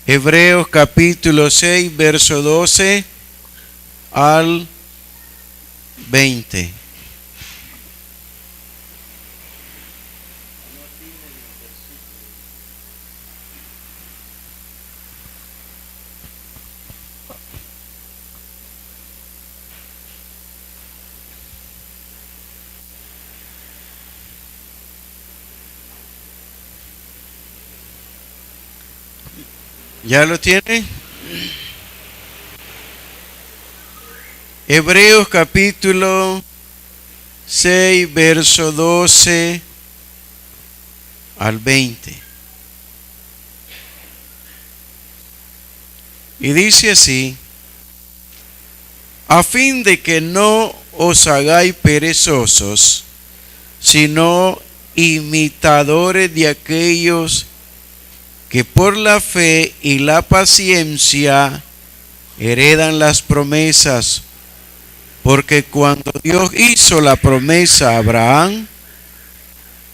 Hebreos capítulo 6, verso 12 al 20. ¿Ya lo tiene? Hebreos capítulo 6, verso 12 al 20. Y dice así: a fin de que no os hagáis perezosos, sino imitadores de aquellos que por la fe y la paciencia heredan las promesas. Porque cuando Dios hizo la promesa a Abraham,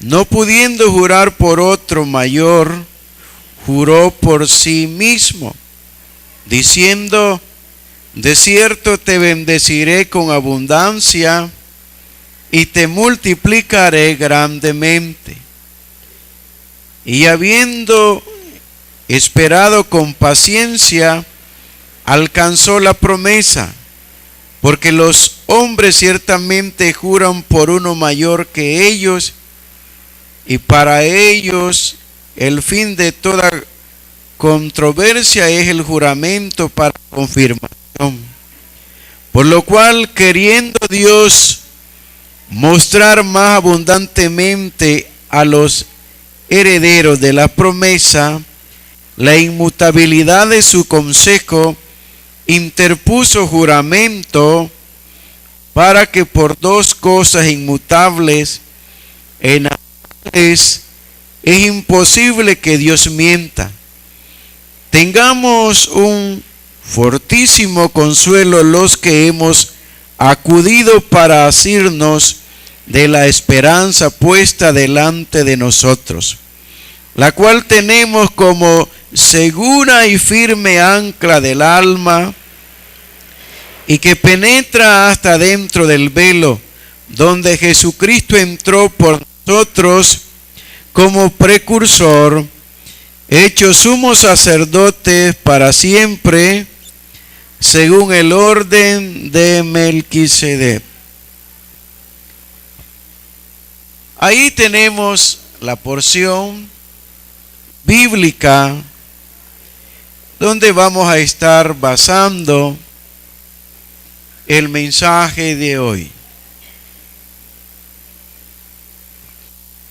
no pudiendo jurar por otro mayor, juró por sí mismo, diciendo: de cierto te bendeciré con abundancia y te multiplicaré grandemente. Y habiendo esperado con paciencia, alcanzó la promesa, porque los hombres ciertamente juran por uno mayor que ellos, y para ellos el fin de toda controversia es el juramento para confirmación. Por lo cual, queriendo Dios mostrar más abundantemente a los herederos de la promesa la inmutabilidad de su consejo, interpuso juramento, para que por dos cosas inmutables en las cuales es imposible que Dios mienta, tengamos un fortísimo consuelo los que hemos acudido para asirnos de la esperanza puesta delante de nosotros, la cual tenemos como segura y firme ancla del alma, y que penetra hasta dentro del velo, donde Jesucristo entró por nosotros como precursor, hecho sumo sacerdote para siempre, según el orden de Melquisedec. Ahí tenemos la porción bíblica donde vamos a estar basando el mensaje de hoy.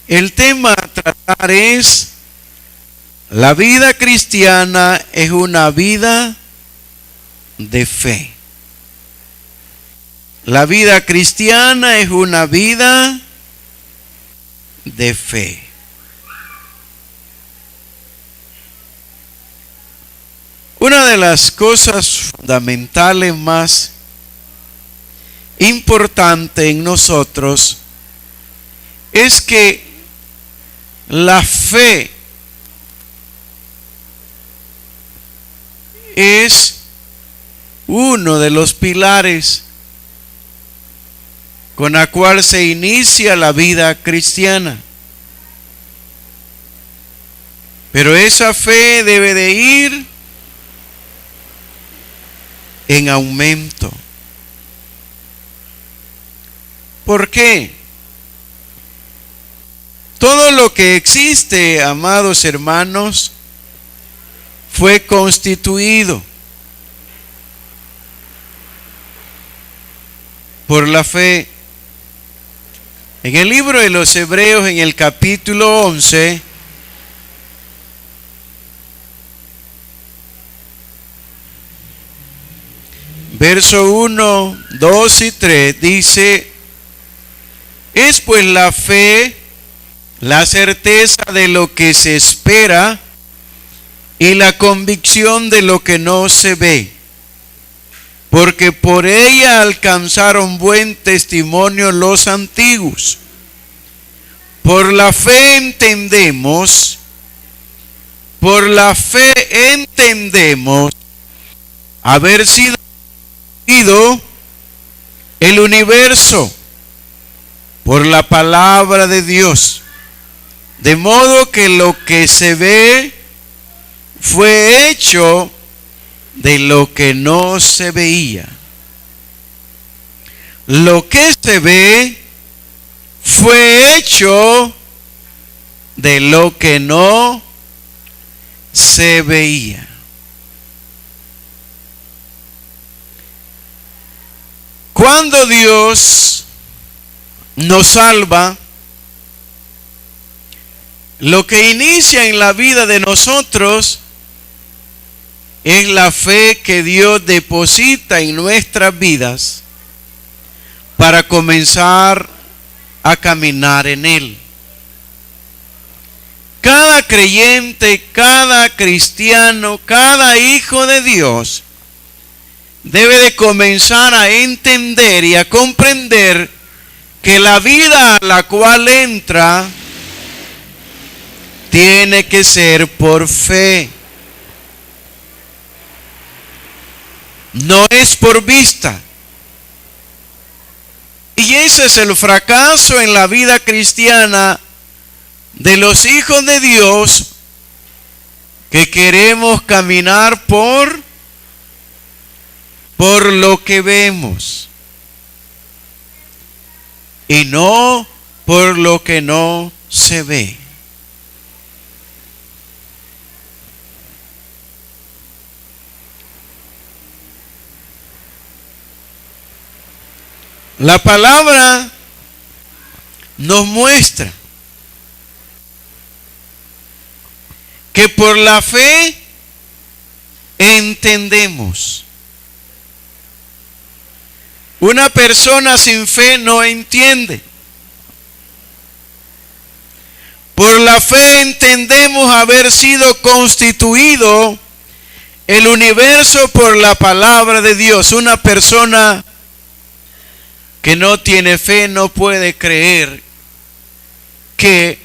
El tema a tratar es: la vida cristiana es una vida de fe. La vida cristiana es una vida de fe. Una de las cosas fundamentales más importantes en nosotros es que la fe es uno de los pilares con la cual se inicia la vida cristiana. Pero esa fe debe de ir en aumento. ¿Por qué? Todo lo que existe, amados hermanos, fue constituido por la fe. En el libro de los Hebreos, en el capítulo 11, verso 1, 2 y 3, dice: es pues la fe la certeza de lo que se espera y la convicción de lo que no se ve, porque por ella alcanzaron buen testimonio los antiguos. Por la fe entendemos por la fe entendemos haber sido el universo por la palabra de Dios, de modo que lo que se ve fue hecho de lo que no se veía. Lo que se ve fue hecho de lo que no se veía. Cuando Dios nos salva, lo que inicia en la vida de nosotros es la fe que Dios deposita en nuestras vidas para comenzar a caminar en Él. Cada creyente, cada cristiano, cada hijo de Dios debe de comenzar a entender y a comprender que la vida a la cual entra tiene que ser por fe. No es por vista. Y ese es el fracaso en la vida cristiana de los hijos de Dios, que queremos caminar por lo que vemos y no por lo que no se ve. La palabra nos muestra que por la fe entendemos. Una persona sin fe no entiende. Por la fe entendemos haber sido constituido el universo por la palabra de Dios. Una persona que no tiene fe no puede creer que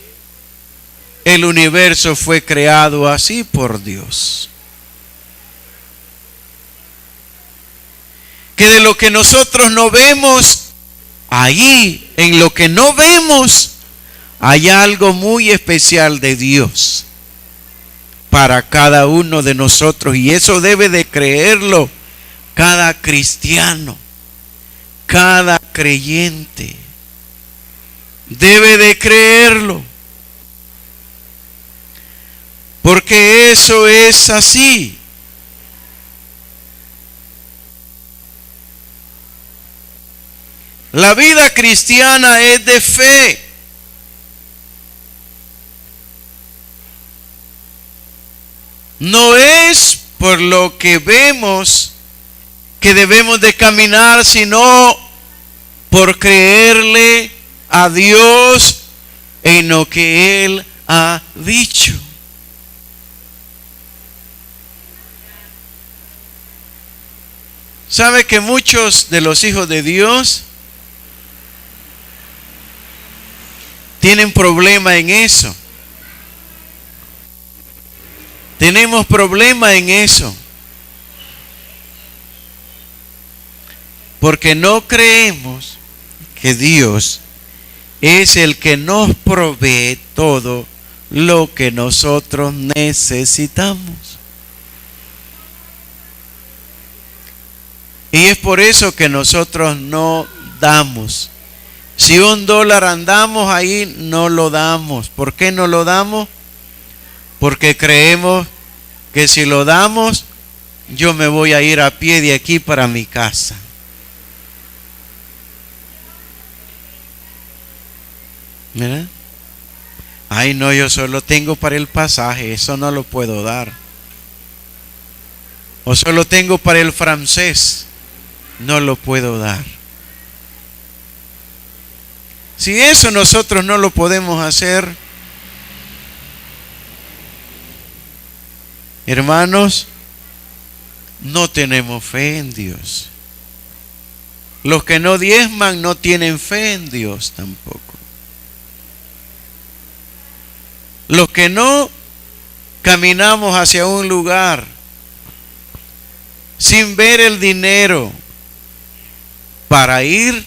el universo fue creado así por Dios. Que de lo que nosotros no vemos, allí, en lo que no vemos, hay algo muy especial de Dios para cada uno de nosotros. Y eso debe de creerlo cada cristiano, cada creyente. Debe de creerlo. Porque eso es así. La vida cristiana es de fe. No es por lo que vemos que debemos de caminar, sino por creerle a Dios en lo que Él ha dicho. ¿Sabe que muchos de los hijos de Dios tienen problema en eso? Tenemos problema en eso. Porque no creemos que Dios es el que nos provee todo lo que nosotros necesitamos. Y es por eso que nosotros no damos. Si $1 andamos ahí, no lo damos. ¿Por qué no lo damos? Porque creemos que si lo damos, yo me voy a ir a pie de aquí para mi casa. ¿Verdad? Ay, no, yo solo tengo para el pasaje, eso no lo puedo dar. O solo tengo para el francés, no lo puedo dar. Si eso nosotros no lo podemos hacer, hermanos, no tenemos fe en Dios. Los que no diezman no tienen fe en Dios tampoco. Los que no caminamos hacia un lugar sin ver el dinero para ir,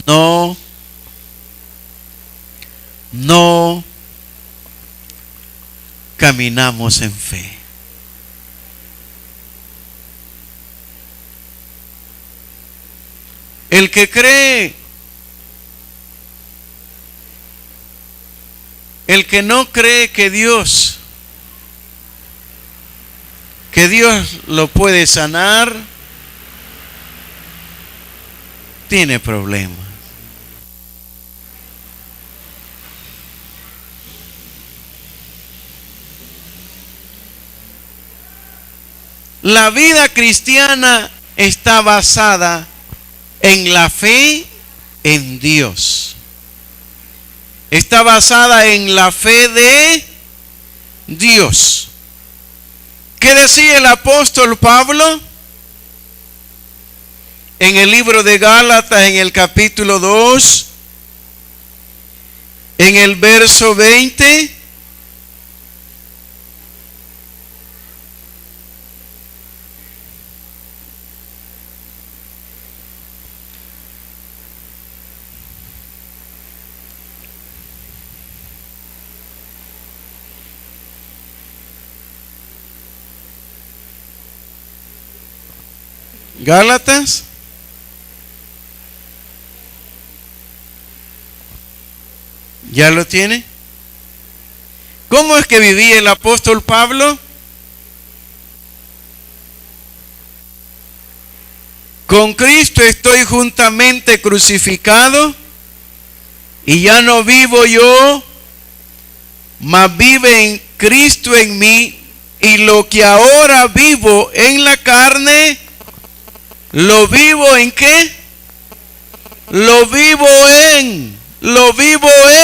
no caminamos en fe. El que cree, el que no cree que Dios lo puede sanar, tiene problemas. La vida cristiana está basada en la fe en Dios. Está basada en la fe de Dios. ¿Qué decía el apóstol Pablo? En el libro de Gálatas, en el capítulo 2, en el verso 20. Gálatas. ¿Ya lo tiene? ¿Cómo es que vivía el apóstol Pablo? Con Cristo estoy juntamente crucificado, y ya no vivo yo, mas vive en Cristo en mí, y lo que ahora vivo en la carne, ¿lo vivo en qué? Lo vivo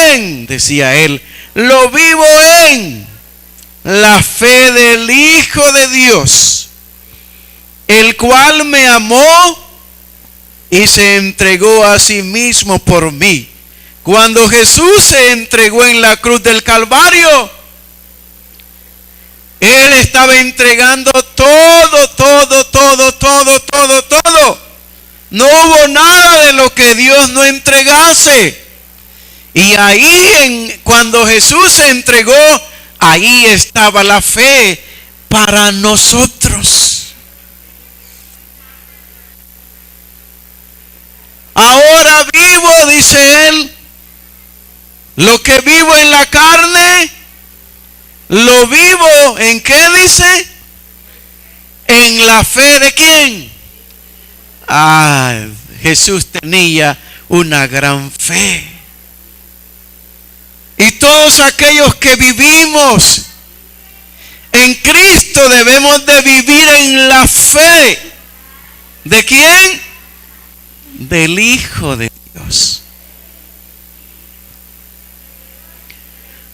en, decía él, lo vivo en la fe del Hijo de Dios, el cual me amó y se entregó a sí mismo por mí. Cuando Jesús se entregó en la cruz del Calvario, Él estaba entregando todo. No hubo nada de lo que Dios no entregase. Y ahí, cuando Jesús se entregó, ahí estaba la fe para nosotros. Ahora vivo, dice Él, lo que vivo en la carne, lo vivo ¿en qué dice? En la fe de ¿quién? Jesús tenía una gran fe. Y todos aquellos que vivimos en Cristo debemos de vivir en la fe. ¿De quién? Del Hijo de Dios.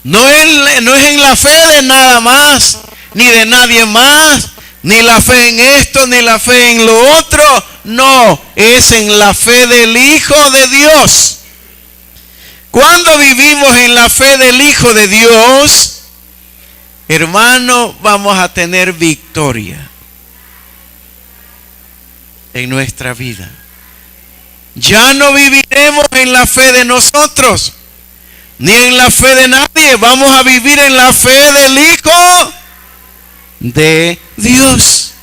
No es en la fe de nada más, ni de nadie más, ni la fe en esto, ni la fe en lo otro. No, es en la fe del Hijo de Dios. Cuando vivimos en la fe del Hijo de Dios, hermano, vamos a tener victoria en nuestra vida. Ya no viviremos en la fe de nosotros, ni en la fe de nadie. Vamos a vivir en la fe del Hijo de Dios.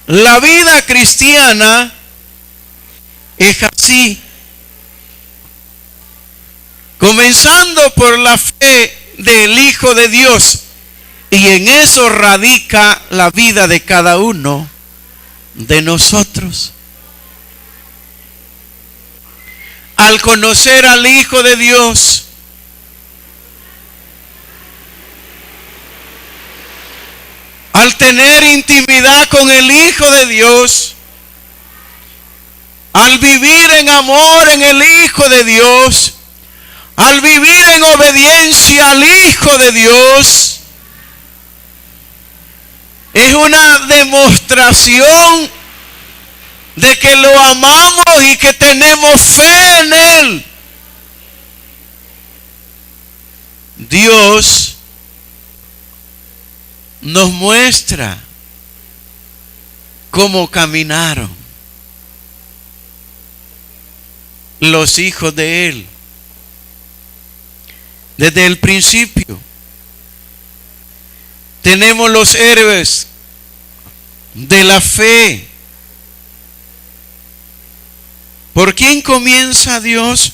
La vida cristiana es así, comenzando por la fe del Hijo de Dios, y en eso radica la vida de cada uno de nosotros. Al conocer al Hijo de Dios, al tener intimidad con el Hijo de Dios, al vivir en amor en el Hijo de Dios, al vivir en obediencia al Hijo de Dios, Es una demostración de que lo amamos y que tenemos fe en Él. Dios nos muestra cómo caminaron los hijos de Él desde el principio. Tenemos los héroes de la fe. ¿Por quién comienza Dios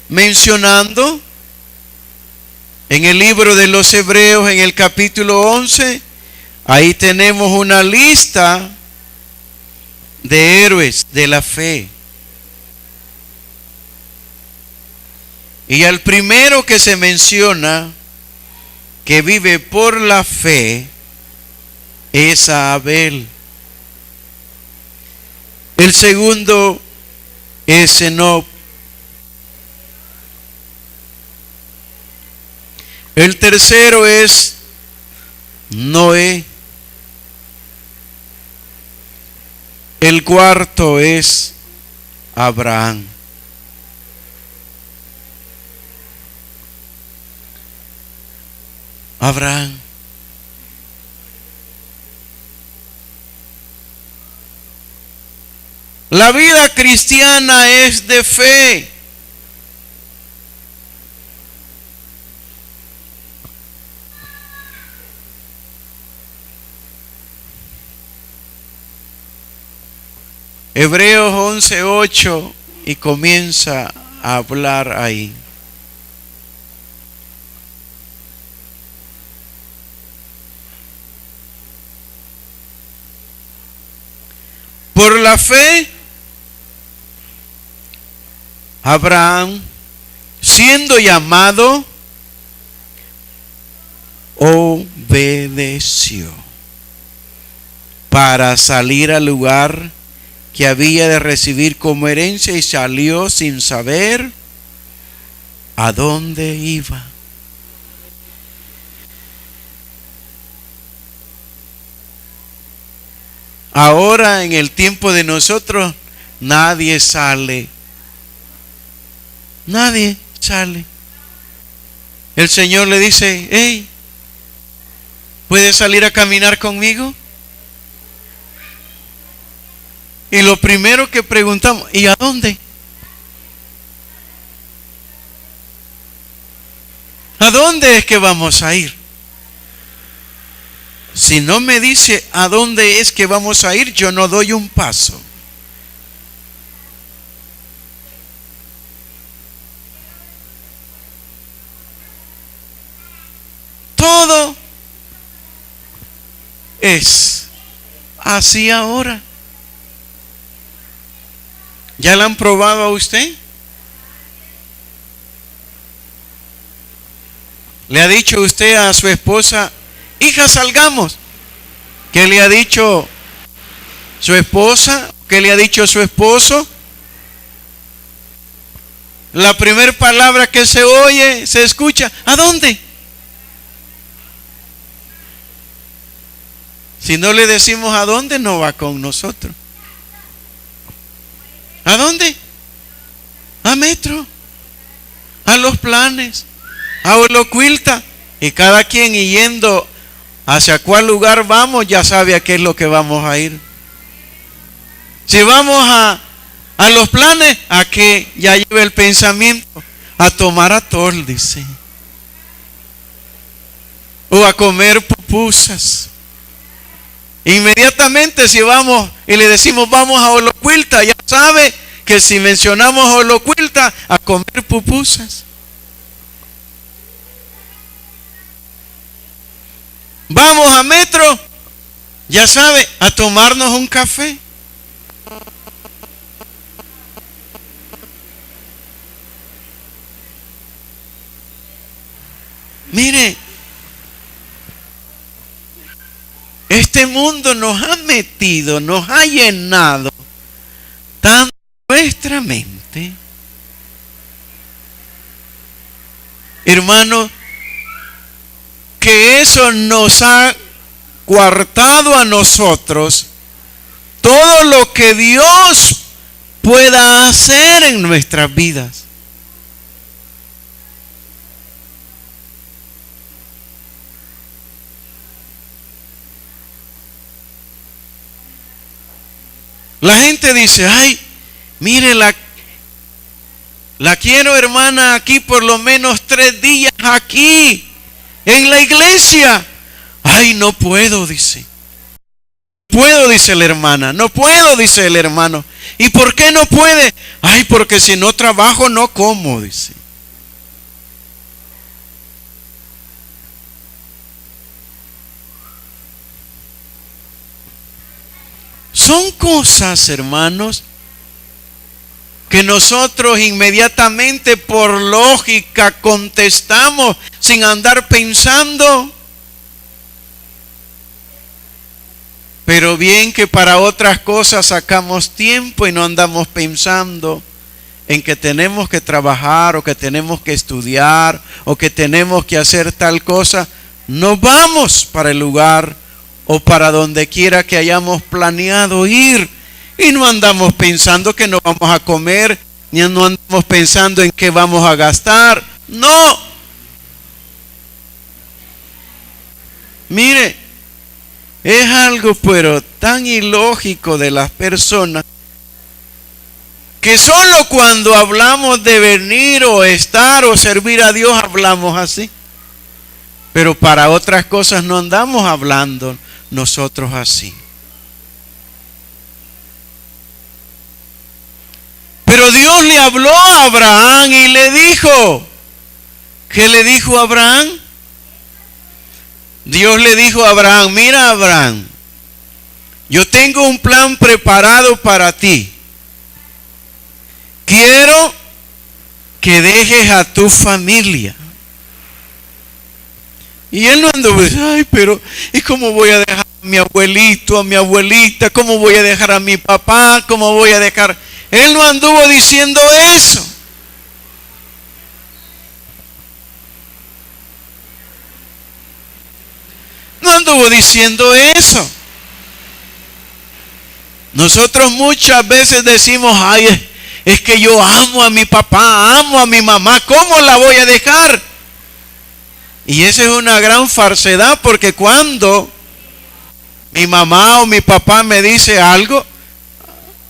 mencionando? En el libro de los Hebreos, en el capítulo 11, ahí tenemos una lista de héroes de la fe. Y al primero que se menciona, que vive por la fe, es a Abel. El segundo es Enoc. El tercero es Noé. El cuarto es Abraham. Abraham. La vida cristiana es de fe. Hebreos 11:8 y comienza a hablar ahí. Por la fe, Abraham, siendo llamado, obedeció para salir al lugar que había de recibir como herencia y salió sin saber a dónde iba. Ahora en el tiempo de nosotros nadie sale. Nadie sale. El Señor le dice: hey, ¿puedes salir a caminar conmigo? Y lo primero que preguntamos: ¿y a dónde? ¿A dónde es que vamos a ir? Si no me dice a dónde es que vamos a ir, yo no doy un paso. Todo es así ahora. ¿Ya la han probado a usted? ¿Le ha dicho usted a su esposa: hija, salgamos? ¿Qué le ha dicho su esposa? ¿Qué le ha dicho su esposo? La primera palabra que se oye, se escucha: ¿a dónde? Si no le decimos a dónde, no va con nosotros. ¿A dónde? A Metro, a Los Planes, a Olocuilta. Y cada quien yendo hacia cuál lugar vamos, ya sabe a qué es lo que vamos a ir. Si vamos a Los Planes, ¿a qué? Ya lleva el pensamiento: a tomar atol, dice, o a comer pupusas. Inmediatamente, si vamos y le decimos vamos a Olocuilta, ya sabe que si mencionamos Olocuilta, a comer pupusas. Vamos a Metro, ya sabe, a tomarnos un café. Mire, este mundo nos ha metido, nos ha llenado tanto nuestra mente, hermano, que eso nos ha coartado a nosotros todo lo que Dios pueda hacer en nuestras vidas. La gente dice, ay, mire, la quiero, hermana, aquí por lo menos 3 días aquí, en la iglesia. Ay, no puedo, dice. Puedo, dice la hermana. No puedo, dice el hermano. ¿Y por qué no puede? Ay, porque si no trabajo no como, dice. Son cosas, hermanos, que nosotros inmediatamente por lógica contestamos sin andar pensando. Pero bien que para otras cosas sacamos tiempo y no andamos pensando en que tenemos que trabajar o que tenemos que estudiar o que tenemos que hacer tal cosa. Nos vamos para el lugar o para donde quiera que hayamos planeado ir y no andamos pensando que no vamos a comer, ni no andamos pensando en qué vamos a gastar. No. Mire, es algo pero tan ilógico de las personas que solo cuando hablamos de venir o estar o servir a Dios hablamos así. Pero para otras cosas no andamos hablando nosotros así. Pero Dios le habló a Abraham y le dijo, ¿qué le dijo a Abraham? Dios le dijo a Abraham, mira Abraham, yo tengo un plan preparado para ti. Quiero que dejes a tu familia. Y él no andó, ay, pero ¿y cómo voy a dejar a mi abuelito, a mi abuelita? ¿Cómo voy a dejar a mi papá? ¿Cómo voy a dejar? Él no anduvo diciendo eso. No anduvo diciendo eso. Nosotros muchas veces decimos, ay, es que yo amo a mi papá, amo a mi mamá, ¿cómo la voy a dejar? Y esa es una gran falsedad, porque cuando mi mamá o mi papá me dice algo,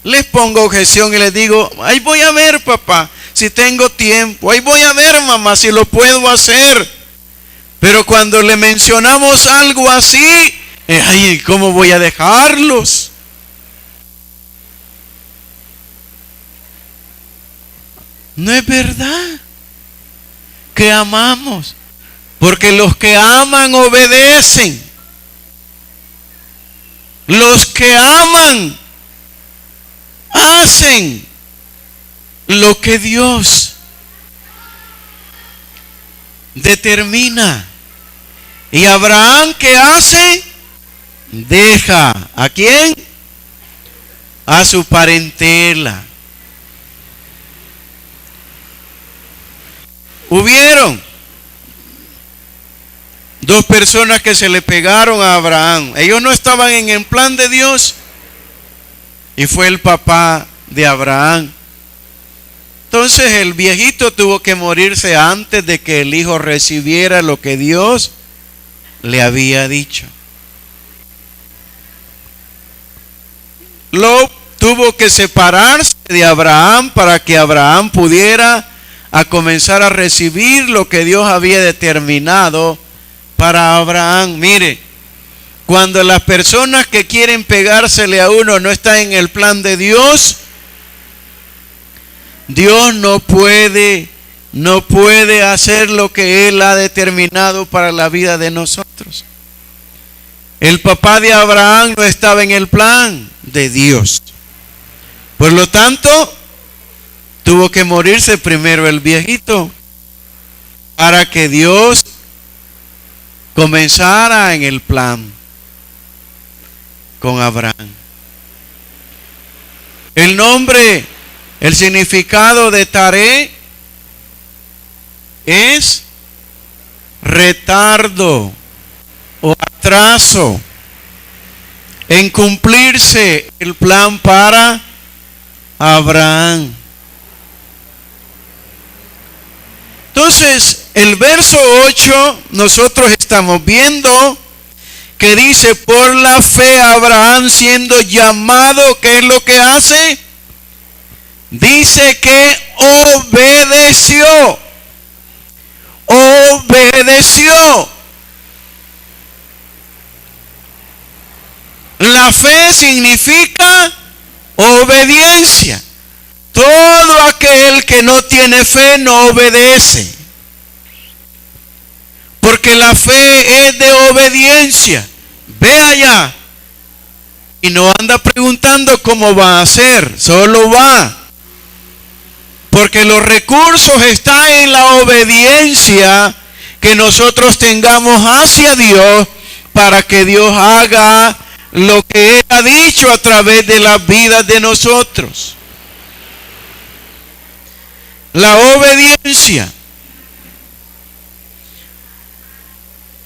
les pongo objeción y les digo, ahí voy a ver papá, si tengo tiempo, ahí voy a ver mamá, si lo puedo hacer. Pero cuando le mencionamos algo así, ay, ¿cómo voy a dejarlos? No es verdad que amamos, porque los que aman obedecen. Los que aman hacen lo que Dios determina. Y Abraham, ¿qué hace? Deja, ¿a quién? A su parentela. Hubieron 2 personas que se le pegaron a Abraham. Ellos no estaban en el plan de Dios. Y fue el papá de Abraham. Entonces el viejito tuvo que morirse antes de que el hijo recibiera lo que Dios le había dicho. Lot tuvo que separarse de Abraham para que Abraham pudiera a comenzar a recibir lo que Dios había determinado para Abraham. Mire, cuando las personas que quieren pegársele a uno no están en el plan de Dios, Dios no puede hacer lo que Él ha determinado para la vida de nosotros. El papá de Abraham no estaba en el plan de Dios. Por lo tanto, tuvo que morirse primero el viejito para que Dios comenzara en el plan con Abraham. El nombre, el significado de Taré es retardo o atraso. en cumplirse el plan para Abraham. Entonces, el verso 8, nosotros estamos viendo que dice, por la fe Abraham siendo llamado, ¿qué es lo que hace? Dice que obedeció. Obedeció. La fe significa obediencia. Todo aquel que no tiene fe no obedece. Porque la fe es de obediencia. Ve allá. Y no anda preguntando cómo va a hacer. Solo va. Porque los recursos están en la obediencia que nosotros tengamos hacia Dios para que Dios haga lo que Él ha dicho a través de las vidas de nosotros. La obediencia.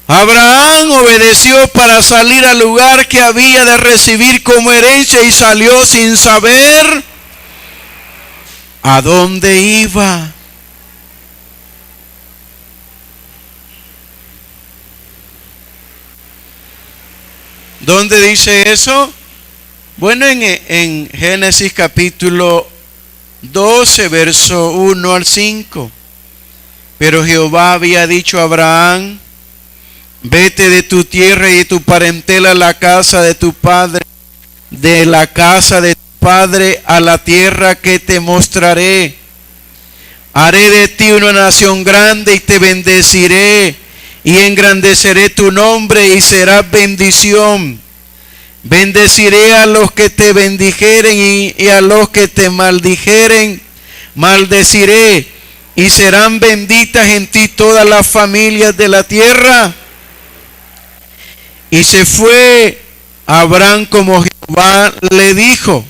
Abraham obedeció para salir al lugar que había de recibir como herencia y salió sin saber a dónde iba. ¿Dónde dice eso? Bueno, en Génesis capítulo 12, verso 1 al 5. Pero Jehová había dicho a Abraham, vete de tu tierra y de tu parentela a la casa de tu padre, de la casa de tu padre a la tierra que te mostraré. Haré de ti una nación grande y te bendeciré y engrandeceré tu nombre y serás bendición. Bendeciré a los que te bendijeren y a los que te maldijeren, maldeciré, y serán benditas en ti todas las familias de la tierra. Y se fue Abraham como Jehová le dijo.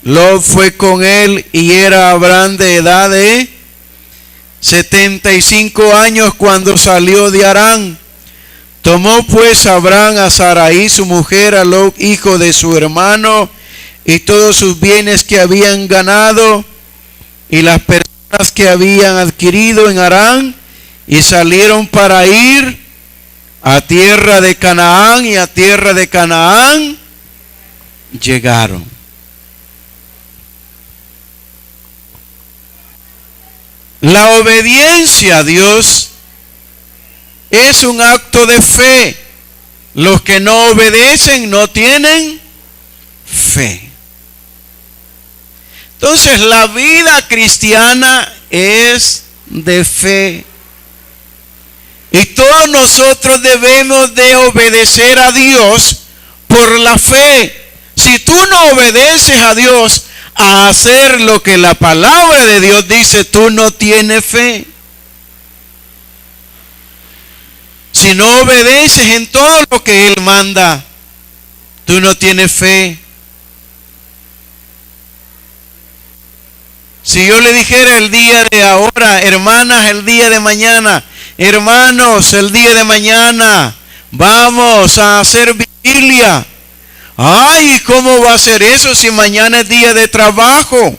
Lot fue con él y era Abraham de edad de 75 años cuando salió de Harán. Tomó pues Abraham a Sarai su mujer, a Lot hijo de su hermano, y todos sus bienes que habían ganado y las personas que habían adquirido en Harán, y salieron para ir a tierra de Canaán, y a tierra de Canaán llegaron. La obediencia a Dios es un acto de fe. Los que no obedecen no tienen fe. Entonces la vida cristiana es de fe. Y todos nosotros debemos de obedecer a Dios por la fe. Si tú no obedeces a Dios a hacer lo que la palabra de Dios dice, tú no tienes fe. Si no obedeces en todo lo que Él manda, tú no tienes fe. Si yo le dijera el día de ahora, hermanas, el día de mañana, hermanos, el día de mañana, vamos a hacer vigilia. Ay, ¿cómo va a ser eso si mañana es día de trabajo?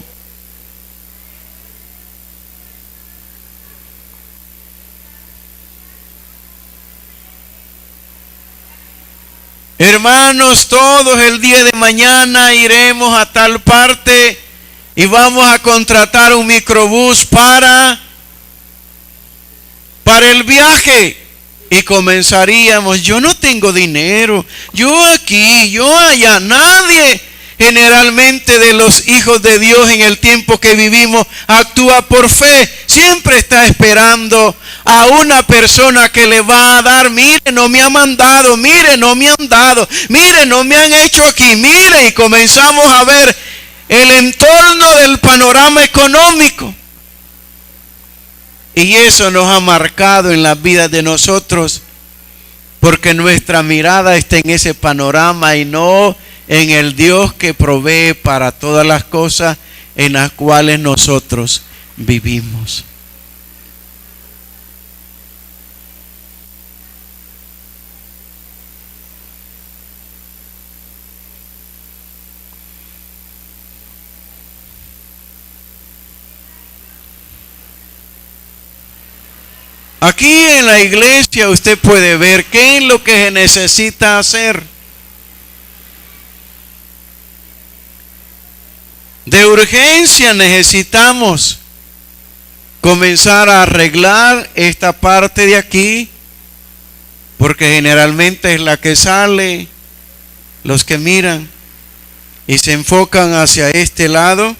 Hermanos, todos el día de mañana iremos a tal parte y vamos a contratar un microbús para el viaje. Y comenzaríamos, yo no tengo dinero, yo aquí, yo allá. Nadie generalmente de los hijos de Dios en el tiempo que vivimos actúa por fe. Siempre está esperando a una persona que le va a dar, mire, no me ha mandado, mire, no me han dado, mire, no me han hecho aquí, mire. Y comenzamos a ver el entorno del panorama económico. Y eso nos ha marcado en las vidas de nosotros, porque nuestra mirada está en ese panorama y no en el Dios que provee para todas las cosas en las cuales nosotros vivimos. Aquí en la iglesia usted puede ver qué es lo que se necesita hacer. De urgencia necesitamos comenzar a arreglar esta parte de aquí, porque generalmente es la que sale, los que miran y se enfocan hacia este lado.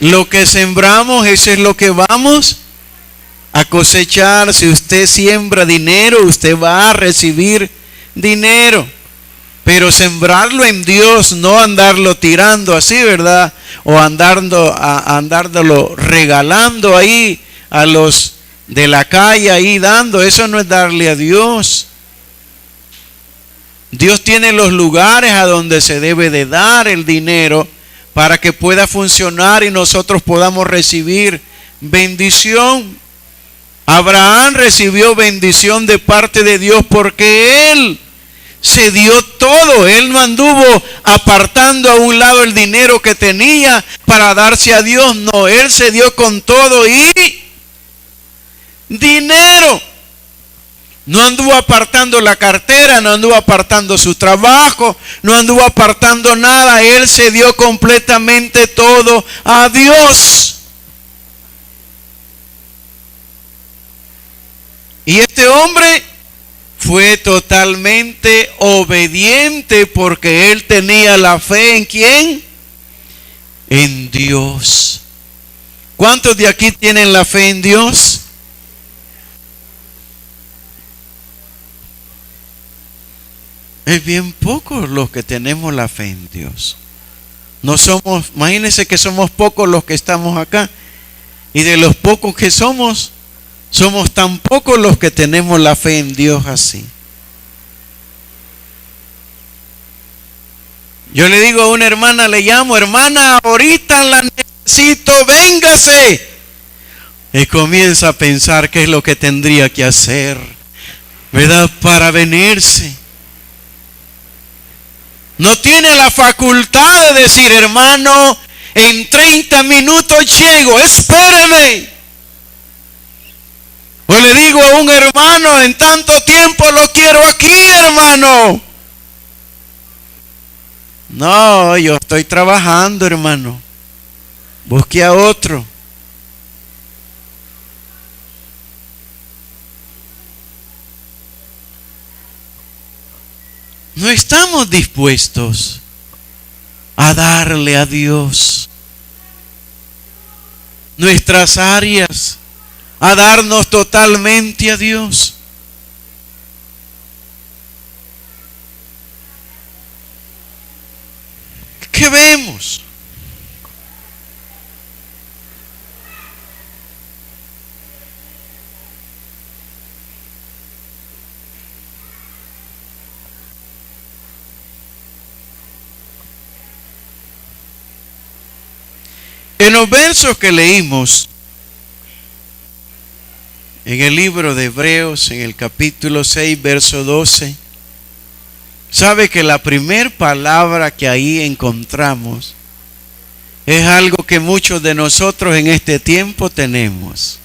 Lo que sembramos, eso es lo que vamos a cosechar. Si usted siembra dinero, usted va a recibir dinero. Pero sembrarlo en Dios, no andarlo tirando así, ¿verdad? O andándolo regalando ahí a los de la calle ahí dando. Eso no es darle a Dios. Dios tiene los lugares a donde se debe de dar el dinero para que pueda funcionar y nosotros podamos recibir bendición. Abraham recibió bendición de parte de Dios porque él se dio todo. Él no anduvo apartando a un lado el dinero que tenía para darse a Dios. No, él se dio con todo y dinero. No anduvo apartando la cartera, no anduvo apartando su trabajo, no anduvo apartando nada. Él se dio completamente todo a Dios. Y este hombre fue totalmente obediente porque él tenía la fe ¿en quién? En Dios. ¿Cuántos de aquí tienen la fe en Dios? Es bien pocos los que tenemos la fe en Dios. No somos, imagínense que somos pocos los que estamos acá. Y de los pocos que somos tan pocos los que tenemos la fe en Dios así. Yo le digo a una hermana, le llamo, hermana, ahorita la necesito, véngase. Y comienza a pensar qué es lo que tendría que hacer, ¿verdad? Para venirse. No tiene la facultad de decir, hermano, en 30 minutos llego, espéreme. O le digo a un hermano, en tanto tiempo lo quiero aquí, hermano. No, yo estoy trabajando, hermano. Busque a otro. No estamos dispuestos a darle a Dios nuestras áreas, a darnos totalmente a Dios. ¿Qué vemos? En los versos que leímos en el libro de Hebreos, en el capítulo 6, verso 12, sabe que la primera palabra que ahí encontramos es algo que muchos de nosotros en este tiempo tenemos.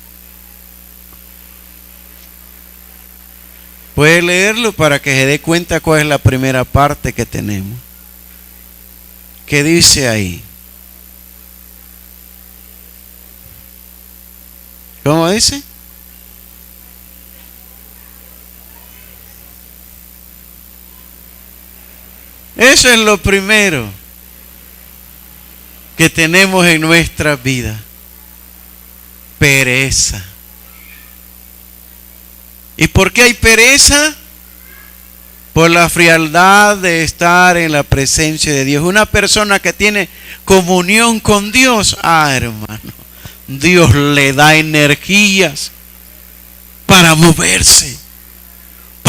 Puede leerlo para que se dé cuenta cuál es la primera parte que tenemos. ¿Qué dice ahí? ¿Cómo dice? Eso es lo primero que tenemos en nuestra vida. Pereza. ¿Y por qué hay pereza? Por la frialdad de estar en la presencia de Dios. Una persona que tiene comunión con Dios, hermano, Dios le da energías para moverse,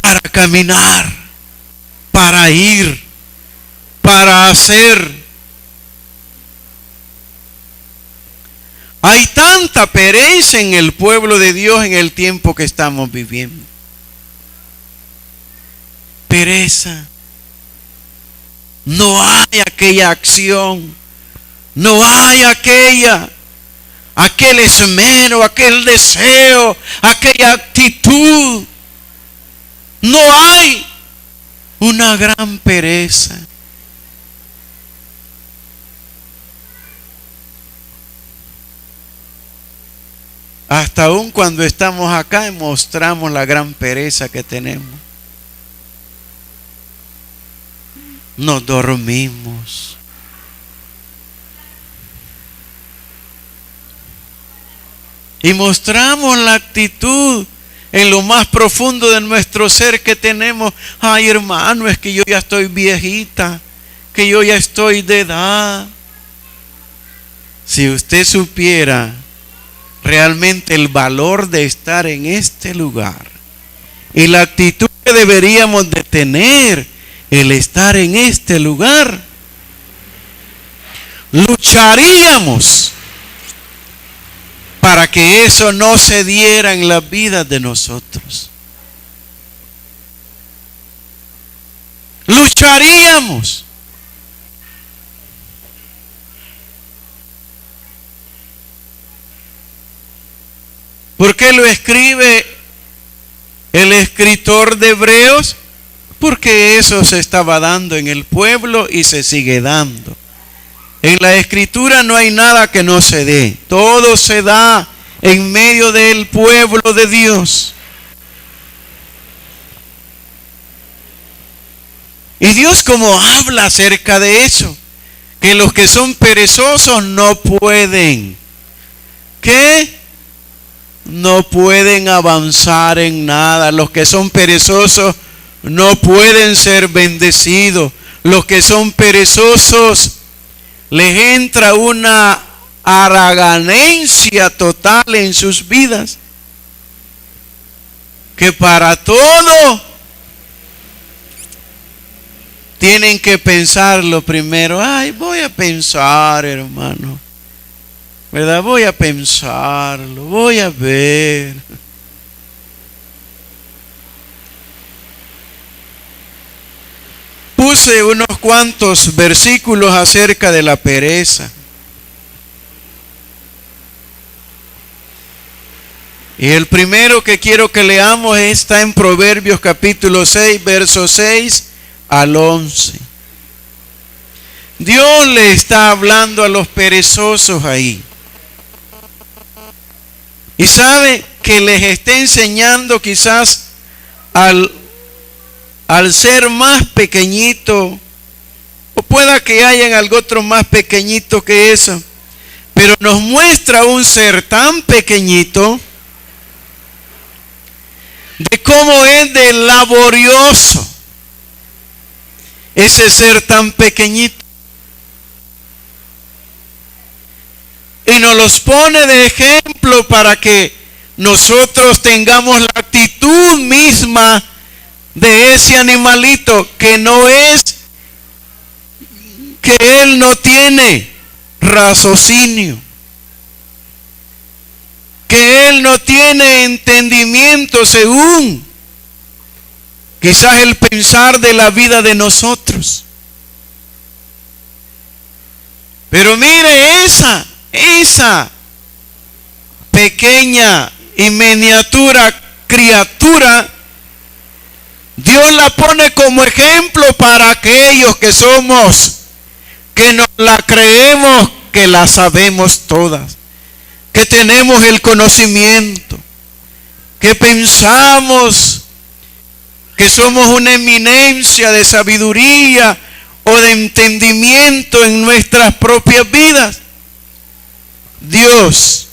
para caminar, para ir, para hacer. Hay tanta pereza en el pueblo de Dios en el tiempo que estamos viviendo. Pereza. No hay aquella acción, no hay aquel esmero, aquel deseo, aquella actitud. No hay, una gran pereza. Hasta aún cuando estamos acá mostramos la gran pereza que tenemos. Nos dormimos. Y mostramos la actitud en lo más profundo de nuestro ser que tenemos, ay hermano, es que yo ya estoy viejita, que yo ya estoy de edad. Si usted supiera realmente el valor de estar en este lugar y la actitud que deberíamos de tener el estar en este lugar, lucharíamos para que eso no se diera en las vidas de nosotros. Lucharíamos. ¿Por qué lo escribe el escritor de Hebreos? Porque eso se estaba dando en el pueblo y se sigue dando. En la Escritura no hay nada que no se dé. Todo se da en medio del pueblo de Dios. Y Dios como habla acerca de eso, que los que son perezosos no pueden. ¿Qué? No pueden avanzar en nada. Los que son perezosos no pueden ser bendecidos. Los que son perezosos les entra una haraganencia total en sus vidas, que para todo tienen que pensarlo primero. Ay, voy a pensar, hermano, ¿verdad? Voy a pensarlo, voy a ver. Puse unos cuantos versículos acerca de la pereza. Y el primero que quiero que leamos está en Proverbios capítulo 6, versos 6 al 11. Dios le está hablando a los perezosos ahí. Y sabe que les está enseñando quizás al ser más pequeñito, o pueda que hayan algo otro más pequeñito que eso, pero nos muestra un ser tan pequeñito, de cómo es de laborioso ese ser tan pequeñito. Y nos los pone de ejemplo para que nosotros tengamos la actitud misma de ese animalito, que no es que él no tiene raciocinio, que él no tiene entendimiento según quizás el pensar de la vida de nosotros. Pero mire esa pequeña y miniatura criatura, Dios la pone como ejemplo para aquellos que somos, que nos la creemos, que la sabemos todas, que tenemos el conocimiento, que pensamos que somos una eminencia de sabiduría o de entendimiento en nuestras propias vidas. Dios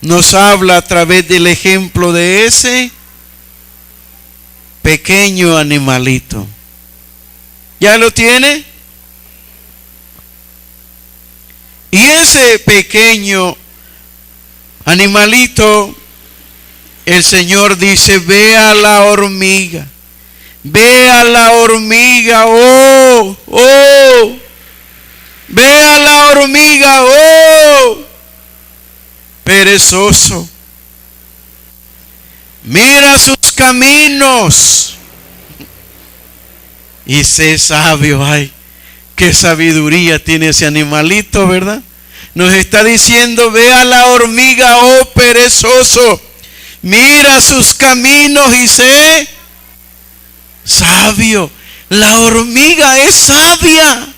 nos habla a través del ejemplo de ese pequeño animalito. ¿Ya lo tiene? Y ese pequeño animalito, el Señor dice: ve a la hormiga, ve a la hormiga, oh, ve a la hormiga, oh, perezoso, mira sus caminos y sé sabio. Ay, qué sabiduría tiene ese animalito, ¿verdad? Nos está diciendo: ve a la hormiga, oh perezoso, mira sus caminos y sé sabio. La hormiga es sabia.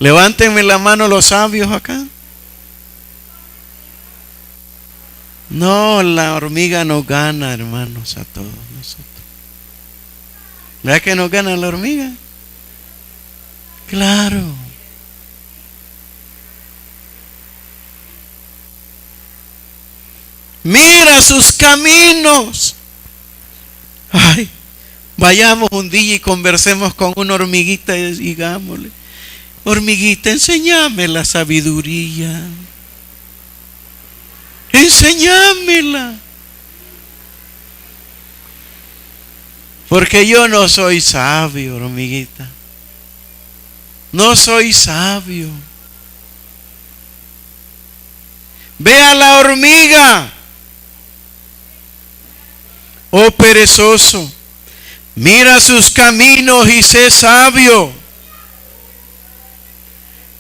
Levántenme la mano los sabios acá. No, la hormiga nos gana, hermanos, a todos nosotros. ¿Verdad que nos gana la hormiga? Claro. Mira sus caminos. Ay, vayamos un día y conversemos con una hormiguita y digámosle: hormiguita, enséñame la sabiduría. Enséñamela. Porque yo no soy sabio, hormiguita. No soy sabio. Ve a la hormiga. Oh perezoso, mira sus caminos y sé sabio,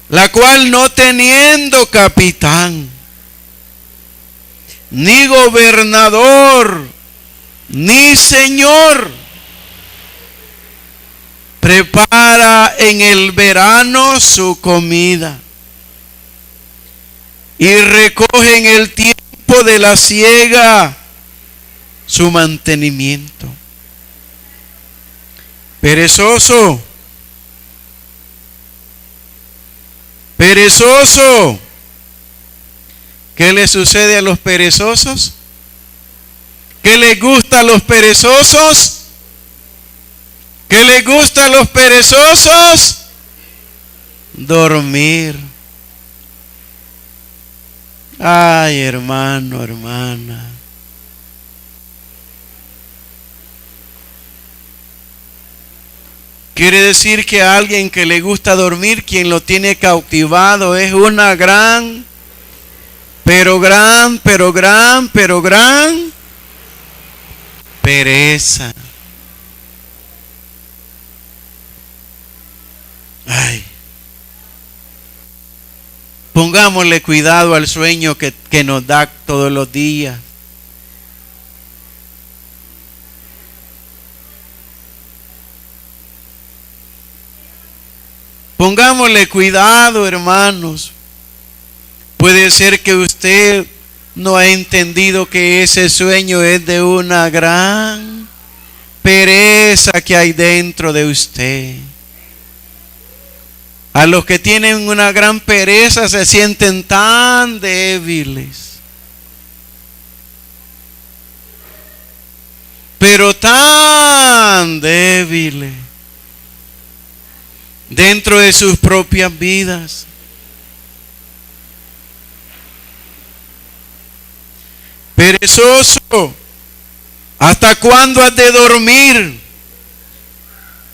la cual no teniendo capitán, ni gobernador, ni señor, prepara en el verano su comida y recoge en el tiempo de la siega su mantenimiento. Perezoso, perezoso. ¿Qué le sucede a los perezosos? ¿Qué les gusta a los perezosos? ¿Qué les gusta a los perezosos? Dormir. Ay, hermano, hermana. Quiere decir que a alguien que le gusta dormir, quien lo tiene cautivado es una gran pereza. Ay. Pongámosle cuidado al sueño que nos da todos los días. Pongámosle cuidado, hermanos. Puede ser que usted no ha entendido que ese sueño es de una gran pereza que hay dentro de usted. A los que tienen una gran pereza se sienten tan débiles, pero tan débiles dentro de sus propias vidas. Perezoso, ¿hasta cuándo has de dormir?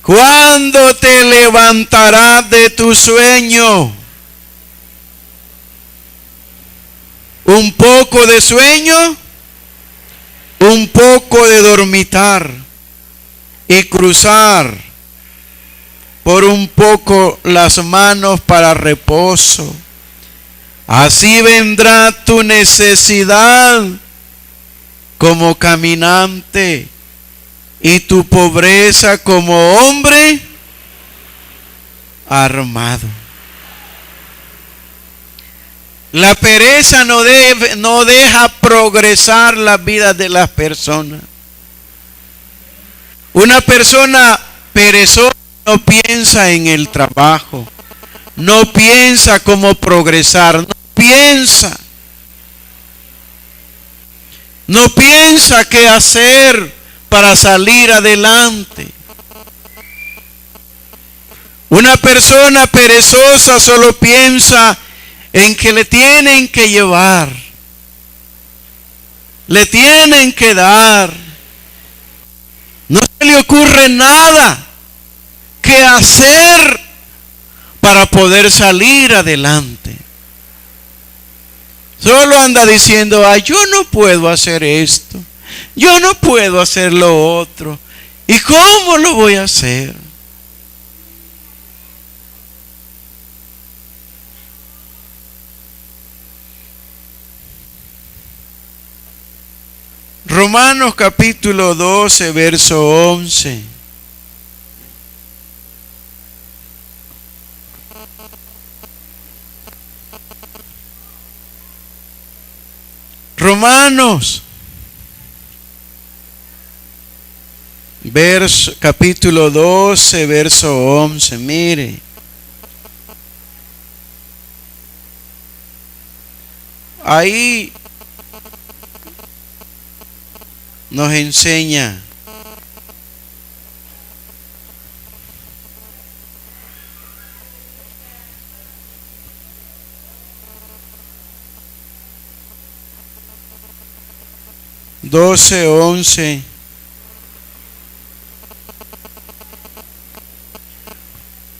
¿Cuándo te levantarás de tu sueño? Un poco de sueño, un poco de dormitar y cruzar por un poco las manos para reposo. Así vendrá tu necesidad como caminante y tu pobreza como hombre armado. La pereza no deja progresar las vidas de las personas. Una persona perezosa no piensa en el trabajo, no piensa cómo progresar, no piensa qué hacer para salir adelante. Una persona perezosa solo piensa en que le tienen que llevar, le tienen que dar. No se le ocurre nada que hacer para poder salir adelante. Solo anda diciendo: ay, yo no puedo hacer esto, yo no puedo hacer lo otro. ¿Y cómo lo voy a hacer? Romanos capítulo 12, verso 11. Romanos, capítulo 12, verso 11, mire. Ahí nos enseña. Doce, 11.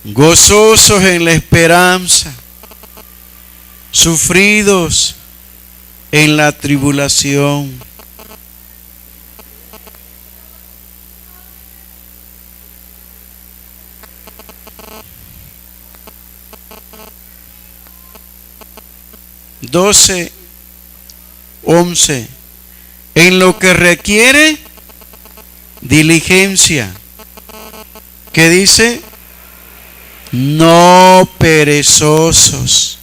Gozosos en la esperanza, sufridos en la tribulación. Doce, 11. En lo que requiere diligencia. ¿Qué dice? No perezosos.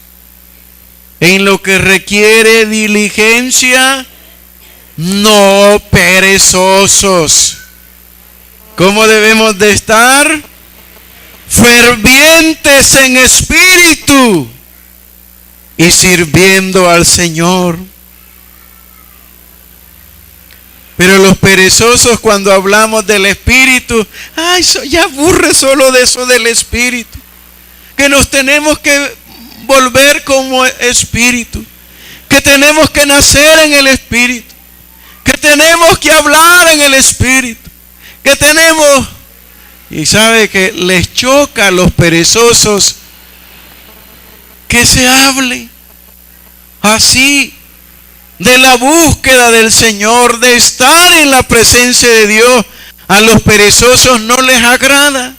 En lo que requiere diligencia, no perezosos. ¿Cómo debemos de estar? Fervientes en espíritu y sirviendo al Señor. Pero los perezosos, cuando hablamos del espíritu, ya aburre solo de eso del espíritu. Que nos tenemos que volver como espíritu. Que tenemos que nacer en el espíritu. Que tenemos que hablar en el espíritu. Que tenemos... Y sabe que les choca a los perezosos que se hable así de la búsqueda del Señor, de estar en la presencia de Dios. A los perezosos no les agrada.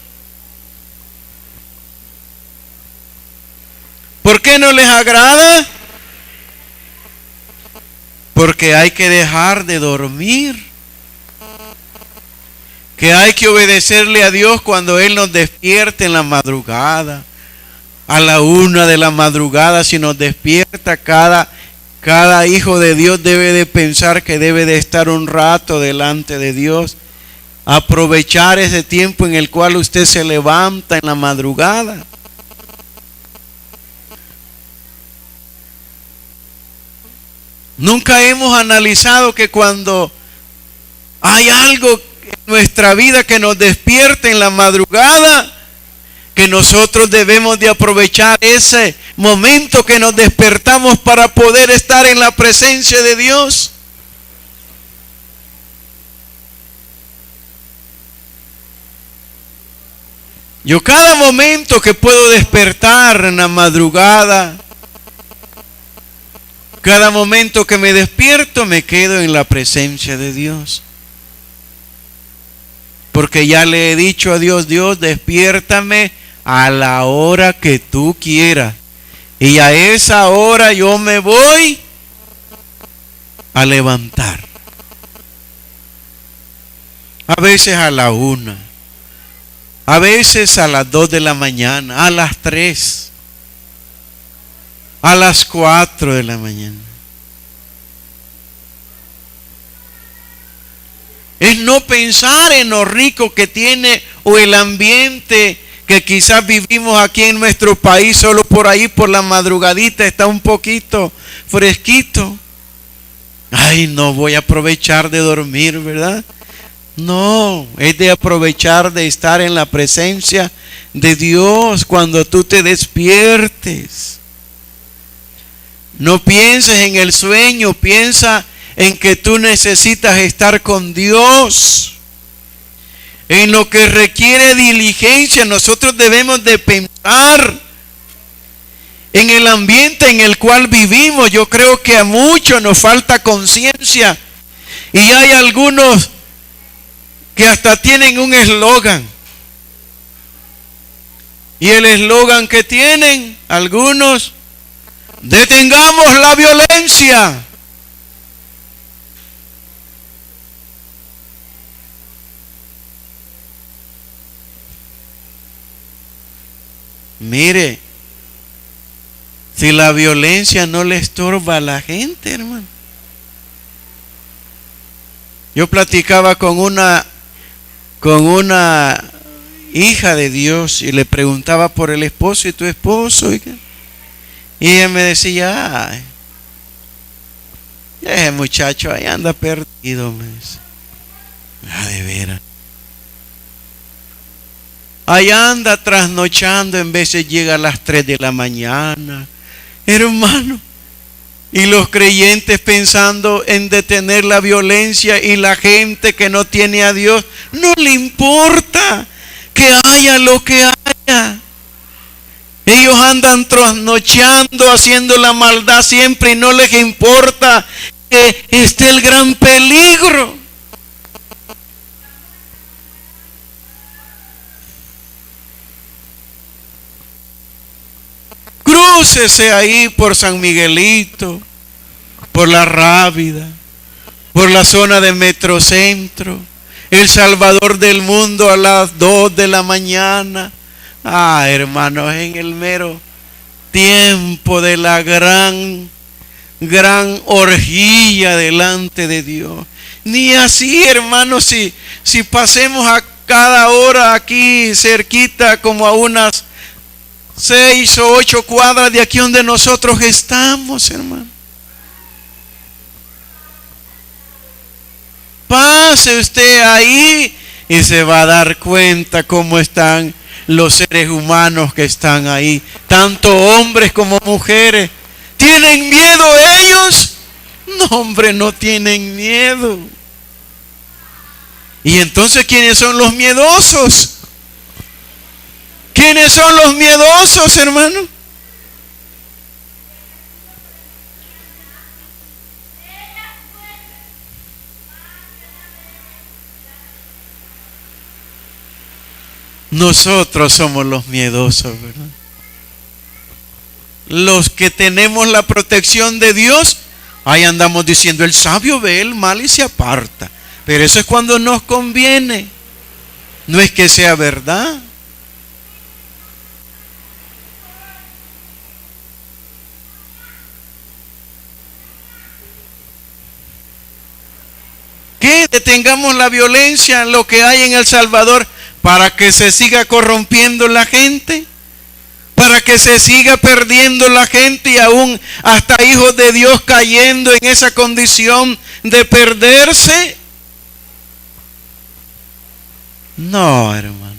¿Por qué no les agrada? Porque hay que dejar de dormir. Que hay que obedecerle a Dios cuando Él nos despierte en la madrugada. A la 1 de la madrugada, si nos despierta, cada hijo de Dios debe de pensar que debe de estar un rato delante de Dios. Aprovechar ese tiempo en el cual usted se levanta en la madrugada. Nunca hemos analizado que cuando hay algo en nuestra vida que nos despierte en la madrugada, que nosotros debemos de aprovechar ese momento que nos despertamos para poder estar en la presencia de Dios. Yo cada momento que puedo despertar en la madrugada, cada momento que me despierto, me quedo en la presencia de Dios. Porque ya le he dicho a Dios, Dios, despiértame a la hora que tú quieras. Y a esa hora yo me voy a levantar. A veces a la 1, a veces a las 2 de la mañana, a las 3, a las 4 de la mañana. Es no pensar en lo rico que tiene o el ambiente que quizás vivimos aquí en nuestro país. Solo por ahí por la madrugadita está un poquito fresquito. No voy a aprovechar de dormir, ¿verdad? No, es de aprovechar de estar en la presencia de Dios cuando tú te despiertes. No pienses en el sueño, piensa en que tú necesitas estar con Dios. En lo que requiere diligencia, nosotros debemos de pensar en el ambiente en el cual vivimos. Yo creo que a muchos nos falta conciencia. Y hay algunos que hasta tienen un eslogan. Y el eslogan que tienen algunos: detengamos la violencia. Mire, si la violencia no le estorba a la gente, hermano. Yo platicaba con una hija de Dios y le preguntaba por el esposo. ¿Y tu esposo? Y ella me decía: ese muchacho ahí anda perdido, me dice. De veras. Allá anda trasnochando, en veces llega a las 3 de la mañana, hermano. Y los creyentes pensando en detener la violencia, y la gente que no tiene a Dios no le importa que haya lo que haya. Ellos andan trasnochando, haciendo la maldad siempre, y no les importa que esté el gran peligro. Crúcese ahí por San Miguelito, por La Rábida, por la zona de Metrocentro, El Salvador del Mundo a las 2 de la mañana. Hermanos, en el mero tiempo de la gran orgía delante de Dios. Ni así, hermanos, si pasemos a cada hora aquí cerquita, como a unas 6 o 8 cuadras de aquí donde nosotros estamos, hermano. Pase usted ahí y se va a dar cuenta cómo están los seres humanos que están ahí, tanto hombres como mujeres. ¿Tienen miedo ellos? No, hombre, no tienen miedo. Y entonces, ¿quiénes son los miedosos? ¿Quiénes son los miedosos, hermano? Nosotros somos los miedosos, ¿verdad? Los que tenemos la protección de Dios, ahí andamos diciendo, el sabio ve el mal y se aparta. Pero eso es cuando nos conviene. No es que sea verdad. Que detengamos la violencia, lo que hay en El Salvador, para que se siga corrompiendo la gente, para que se siga perdiendo la gente, y aún hasta hijos de Dios cayendo en esa condición de perderse. No, hermano.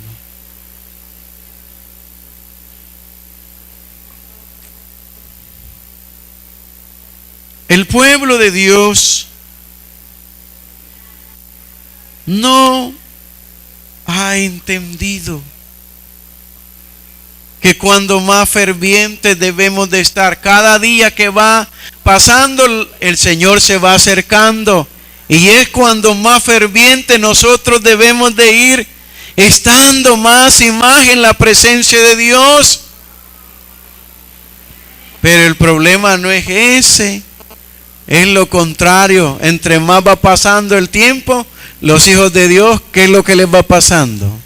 El pueblo de Dios no ha entendido que cuando más fervientes debemos de estar. Cada día que va pasando, el Señor se va acercando, y es cuando más ferviente nosotros debemos de ir, estando más y más en la presencia de Dios. Pero el problema no es ese, es lo contrario. Entre más va pasando el tiempo, los hijos de Dios, ¿qué es lo que les va pasando?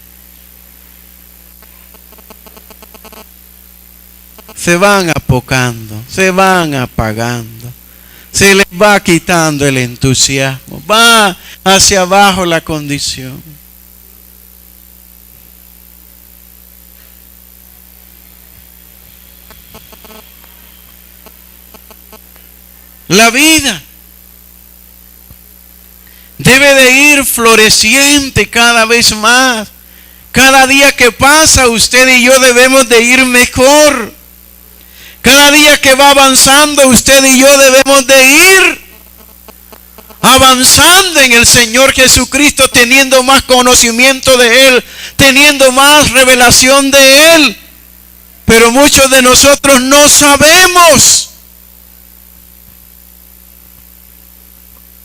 Se van apocando, se van apagando, se les va quitando el entusiasmo, va hacia abajo la condición. La vida debe de ir floreciente cada vez más. Cada día que pasa, usted y yo debemos de ir mejor. Cada día que va avanzando, usted y yo debemos de ir avanzando en el Señor Jesucristo, teniendo más conocimiento de Él, teniendo más revelación de Él. Pero muchos de nosotros no sabemos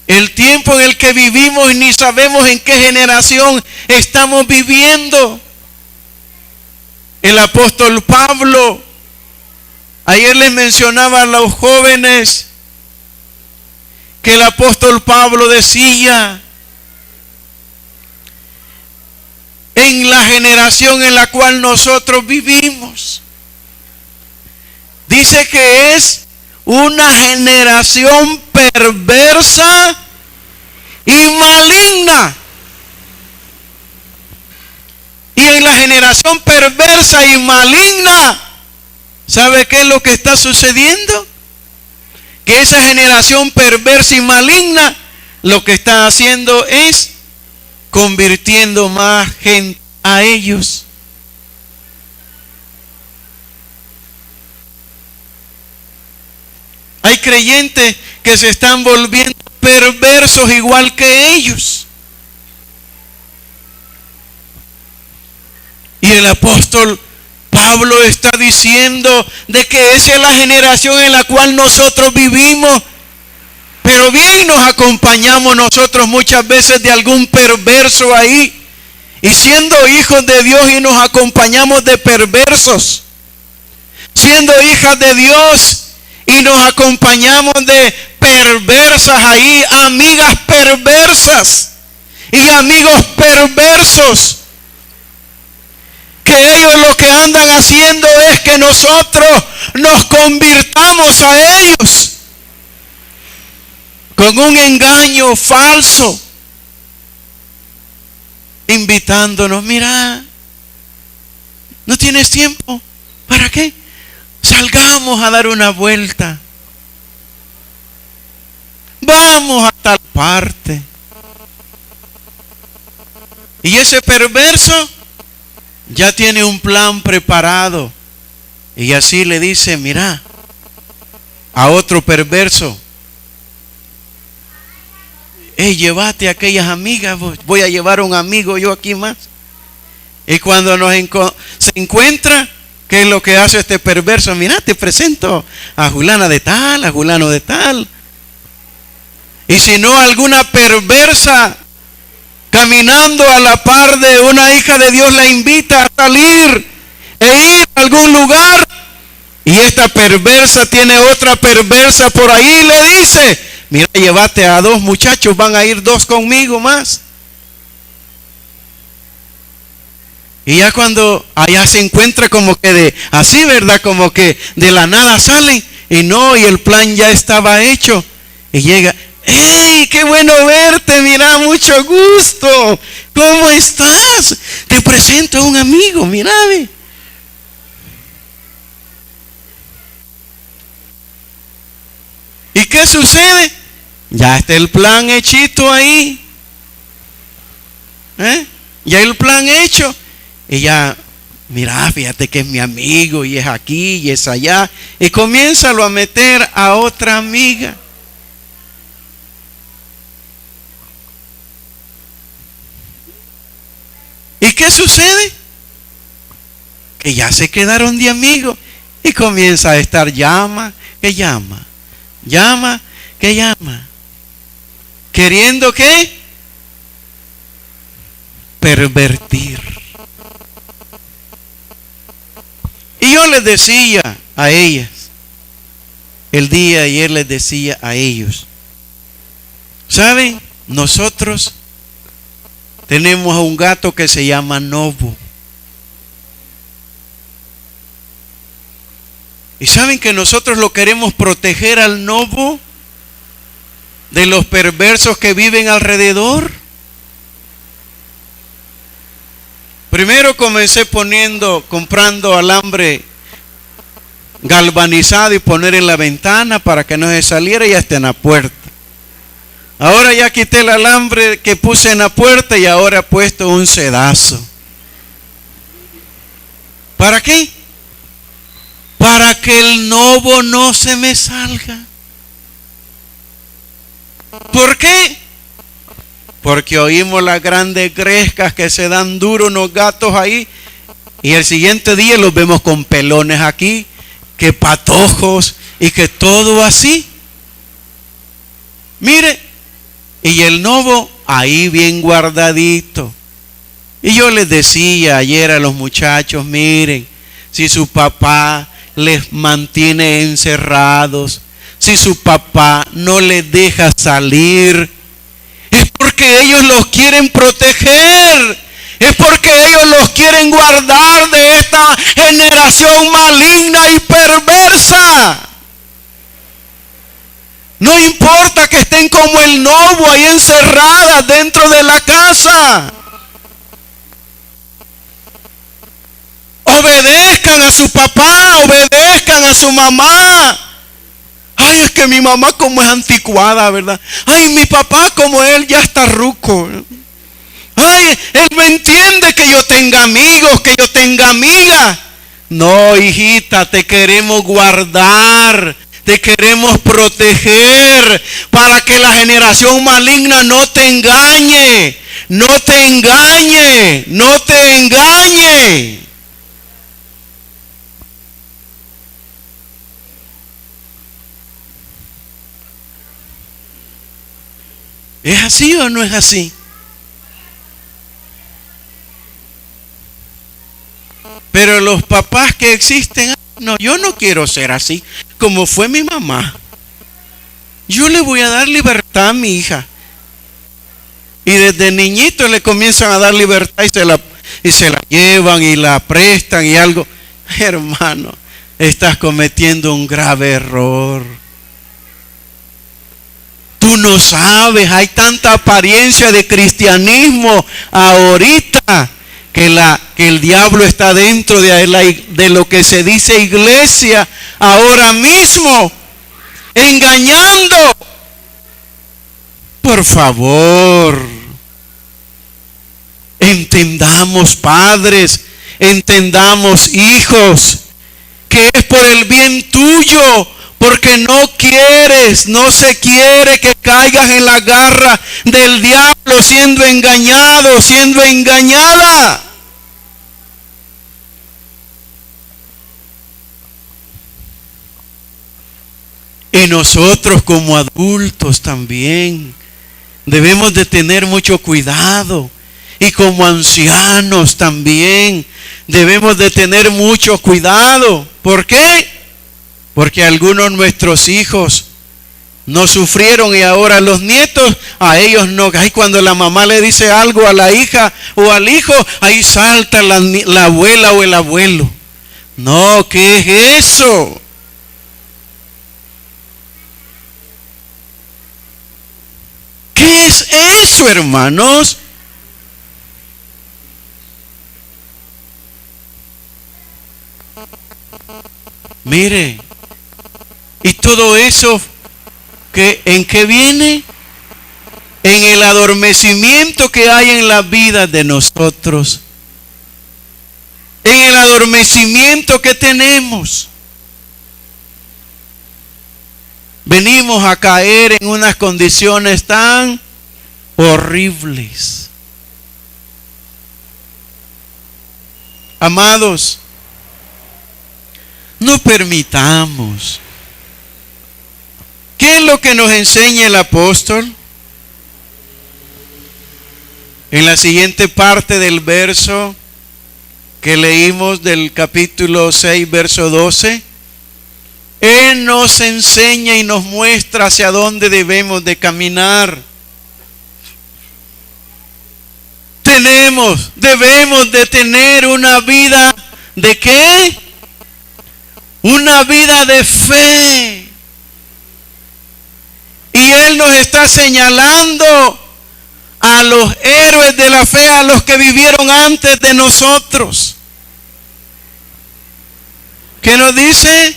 el tiempo en el que vivimos, y ni sabemos en qué generación estamos viviendo. El apóstol Pablo, ayer les mencionaba a los jóvenes que el apóstol Pablo decía, en la generación en la cual nosotros vivimos, dice que es una generación perversa y maligna. Y en la generación perversa y maligna, ¿sabe qué es lo que está sucediendo? Que esa generación perversa y maligna lo que está haciendo es convirtiendo más gente a ellos. Hay creyentes que se están volviendo perversos igual que ellos. Y el apóstol Pablo está diciendo de que esa es la generación en la cual nosotros vivimos. Pero bien nos acompañamos nosotros muchas veces de algún perverso ahí. Y siendo hijos de Dios y nos acompañamos de perversos. Siendo hijas de Dios y nos acompañamos de perversas ahí, amigas perversas y amigos perversos, que ellos lo que andan haciendo es que nosotros nos convirtamos a ellos con un engaño falso, invitándonos. Mira, ¿no tienes tiempo? ¿Para qué? Salgamos a dar una vuelta. Vamos a tal parte. Y ese perverso ya tiene un plan preparado. Y así le dice, mira, a otro perverso: llévate a aquellas amigas, voy a llevar a un amigo yo aquí más. Y cuando se encuentra, ¿qué es lo que hace este perverso? Mira, te presento a fulana de tal, a fulano de tal. Y si no, alguna perversa caminando a la par de una hija de Dios la invita a salir e ir a algún lugar. Y esta perversa tiene otra perversa por ahí y le dice: mira, llévate a 2 muchachos, van a ir 2 conmigo más. Y ya cuando allá se encuentra como que así, ¿verdad? Como que de la nada salen. Y no, y el plan ya estaba hecho. Y llega: ¡hey, qué bueno verte! Mira, mucho gusto. ¿Cómo estás? Te presento a un amigo, mira. ¿Y qué sucede? Ya está el plan hechito ahí. Ya el plan hecho. Y ya, mira, fíjate que es mi amigo y es aquí y es allá. Y comiénzalo a meter a otra amiga. ¿Y qué sucede? Que ya se quedaron de amigos y comienza a estar llama, que llama, llama, que llama. ¿Queriendo qué? Pervertir. Y yo les decía a ellas, el día de ayer les decía a ellos, ¿saben? Nosotros tenemos a un gato que se llama Novo. ¿Y saben que nosotros lo queremos proteger al Novo de los perversos que viven alrededor? Primero comencé comprando alambre galvanizado y poner en la ventana para que no se saliera y hasta en la puerta. Ahora ya quité el alambre que puse en la puerta y ahora he puesto un sedazo. ¿Para qué? Para que el Novo no se me salga. ¿Por qué? Porque oímos las grandes grescas que se dan duros unos gatos ahí. Y el siguiente día los vemos con pelones aquí, que patojos y que todo así. Mire, y el Novo ahí bien guardadito. Y yo les decía ayer a los muchachos, miren, si su papá les mantiene encerrados, si su papá no les deja salir, es porque ellos los quieren proteger, es porque ellos los quieren guardar de esta generación maligna y perversa. No importa que estén como el Novo ahí encerradas dentro de la casa. Obedezcan a su papá, obedezcan a su mamá. Ay, es que mi mamá como es anticuada, ¿verdad? Ay, mi papá como él ya está ruco. Ay, él no entiende que yo tenga amigos, que yo tenga amigas. No, hijita, te queremos guardar, te queremos proteger para que la generación maligna no te engañe, no te engañe, no te engañe. ¿Es así o no es así? Pero los papás que existen, no, yo no quiero ser así, como fue mi mamá. Yo le voy a dar libertad a mi hija. Y desde niñito le comienzan a dar libertad y se la llevan y la prestan y algo. Hermano, estás cometiendo un grave error. Tú no sabes, hay tanta apariencia de cristianismo ahorita que el diablo está dentro de lo que se dice iglesia ahora mismo, engañando. Por favor, entendamos, padres, entendamos, hijos, que es por el bien tuyo, porque no se quiere que caigas en la garra del diablo siendo engañado, siendo engañada. Y nosotros como adultos también debemos de tener mucho cuidado. Y como ancianos también debemos de tener mucho cuidado. ¿Por qué? Porque algunos de nuestros hijos no sufrieron y ahora los nietos, a ellos no. Ahí cuando la mamá le dice algo a la hija o al hijo, ahí salta la abuela o el abuelo. No, ¿qué es eso? ¿Qué es eso, hermanos? Mire, y todo eso, ¿en qué viene? En el adormecimiento que hay en la vida de nosotros. En el adormecimiento que tenemos. Venimos a caer en unas condiciones tan horribles. Amados, no permitamos. ¿Qué es lo que nos enseña el apóstol? En la siguiente parte del verso que leímos del capítulo 6, verso 12, Él nos enseña y nos muestra hacia dónde debemos de caminar. Debemos de tener una vida ¿de qué? Una vida de fe. Y Él nos está señalando a los héroes de la fe, a los que vivieron antes de nosotros. ¿Qué nos dice?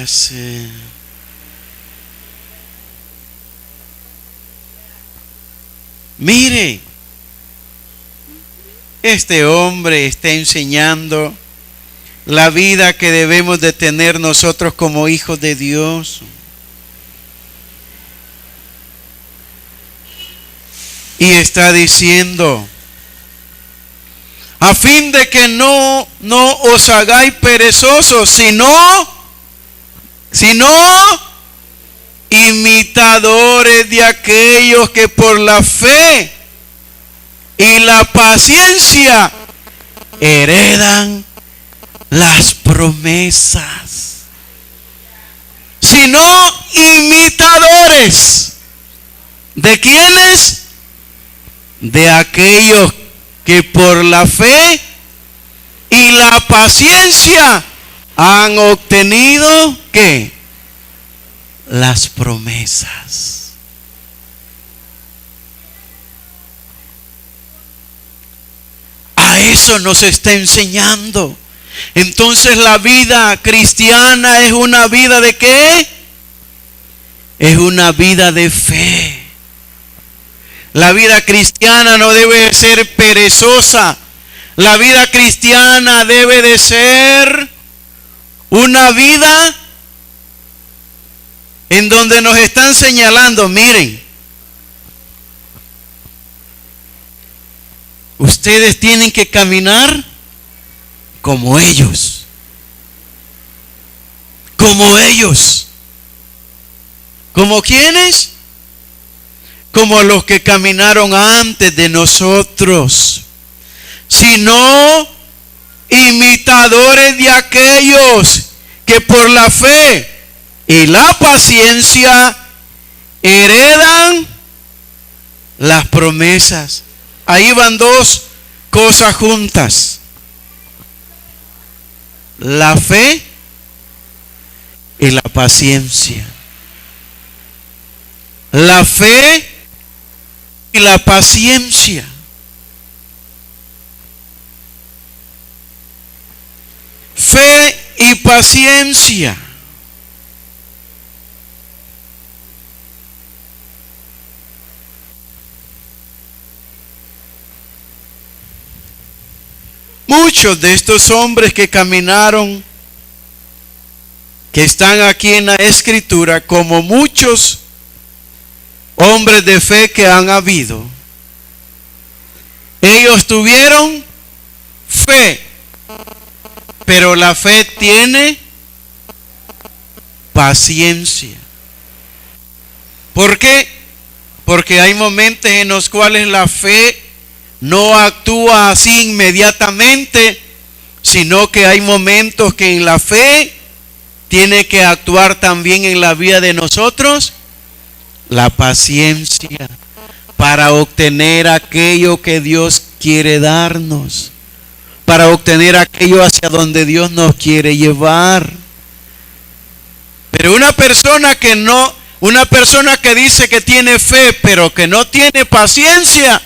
Sí. Mire, este hombre está enseñando la vida que debemos de tener nosotros como hijos de Dios. Y está diciendo, a fin de que no os hagáis perezosos, sino imitadores de aquellos que por la fe y la paciencia heredan las promesas. Sino imitadores. ¿De quiénes? De aquellos que por la fe y la paciencia han obtenido, ¿qué? Las promesas. A Eso nos está enseñando. Entonces la vida cristiana es una vida ¿de qué? Es una vida de fe. La vida cristiana no debe ser perezosa. La vida cristiana debe de ser una vida en donde nos están señalando, miren, ustedes tienen que caminar como ellos. Como ellos. ¿Como quiénes? Como los que caminaron antes de nosotros. Sino imitadores de aquellos que por la fe y la paciencia heredan las promesas. Ahí van dos cosas juntas: la fe y la paciencia. La fe y la paciencia. Fe y paciencia. Muchos de estos hombres que caminaron, que están aquí en la Escritura, como muchos hombres de fe que han habido, ellos tuvieron fe, pero la fe tiene paciencia. ¿Por qué? Porque hay momentos en los cuales la fe no actúa así inmediatamente, sino que hay momentos que en la fe tiene que actuar también en la vida de nosotros la paciencia para obtener aquello que Dios quiere darnos, para obtener aquello hacia donde Dios nos quiere llevar. Pero una persona que dice que tiene fe, pero que no tiene paciencia,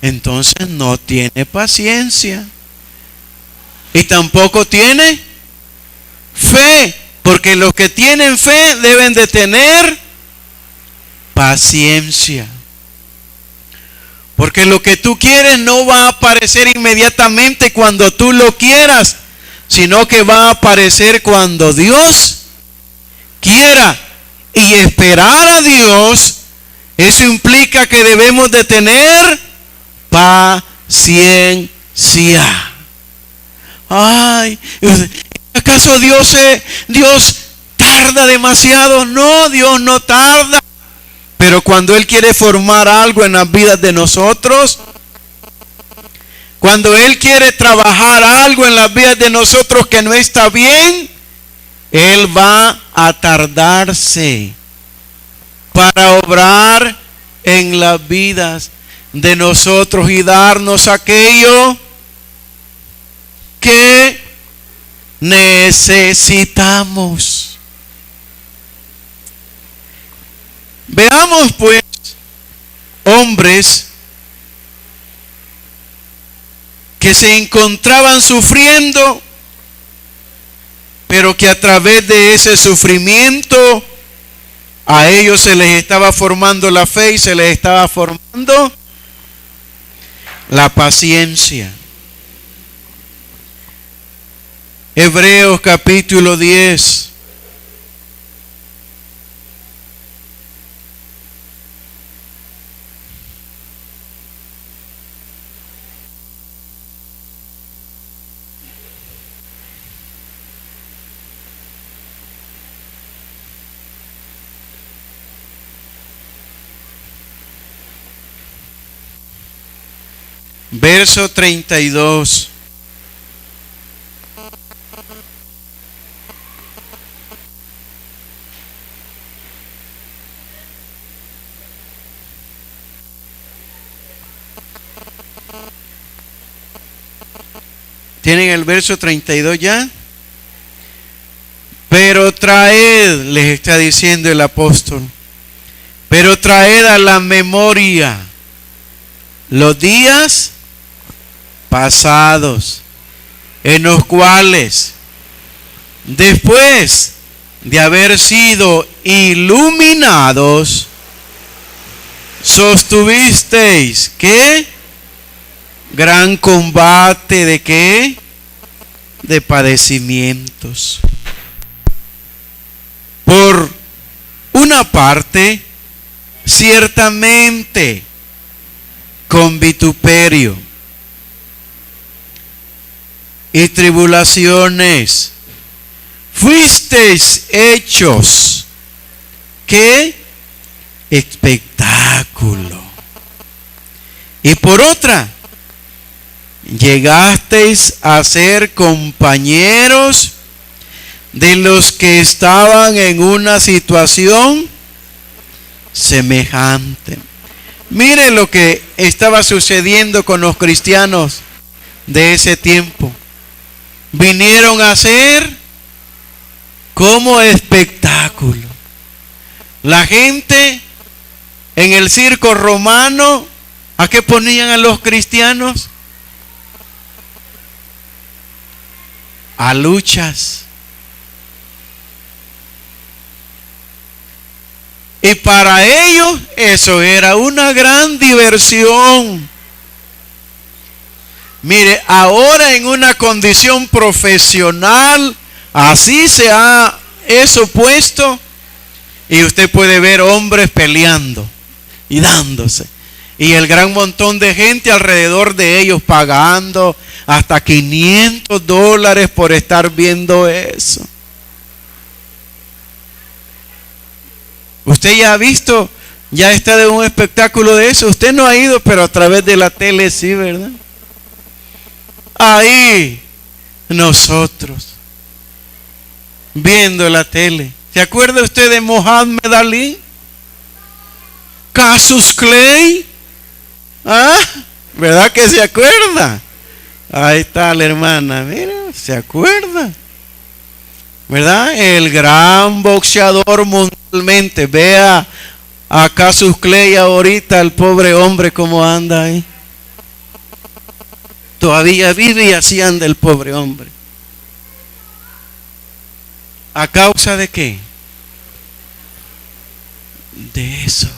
entonces no tiene paciencia y tampoco tiene fe, porque los que tienen fe deben de tener paciencia, porque lo que tú quieres no va a aparecer inmediatamente cuando tú lo quieras, sino que va a aparecer cuando Dios quiera. Y esperar a Dios, eso implica que debemos de tener paciencia. Ay, ¿acaso Dios tarda demasiado? No, Dios no tarda. Pero cuando Él quiere formar algo en las vidas de nosotros, cuando Él quiere trabajar algo en las vidas de nosotros que no está bien, Él va a tardarse para obrar en las vidas de nosotros y darnos aquello que necesitamos. Veamos pues hombres que se encontraban sufriendo, pero que a través de ese sufrimiento a ellos se les estaba formando la fe y se les estaba formando la paciencia. Hebreos capítulo 10. Verso 32. ¿Tienen el verso 32 ya? Pero traed, les está diciendo el apóstol, pero traed a la memoria los días pasados, en los cuales, después de haber sido iluminados, sostuvisteis, ¿qué? Gran combate de ¿qué? De padecimientos. Por una parte, ciertamente, con vituperio y tribulaciones, fuisteis hechos, ¿qué? Espectáculo. Y por otra, llegasteis a ser compañeros de los que estaban en una situación semejante. Mire lo que estaba sucediendo con los cristianos de ese tiempo. Vinieron a ser como espectáculo. La gente en el circo romano, ¿a qué ponían a los cristianos? A luchas. Y para ellos eso era una gran diversión. Mire, ahora en una condición profesional, así se ha eso puesto, y usted puede ver hombres peleando y dándose, y el gran montón de gente alrededor de ellos pagando hasta $500 por estar viendo eso. Usted ya ha visto, ya está de un espectáculo de eso. Usted no ha ido, pero a través de la tele sí, ¿verdad? Ahí nosotros viendo la tele. ¿Se acuerda usted de Mohamed Ali? Cassius Clay. ¿Ah? ¿Verdad que se acuerda? Ahí está la hermana, mira, se acuerda. ¿Verdad? El gran boxeador mundialmente. Vea a Cassius Clay ahorita, el pobre hombre cómo anda ahí. Todavía vive y así anda el pobre hombre. ¿A causa de qué? De eso.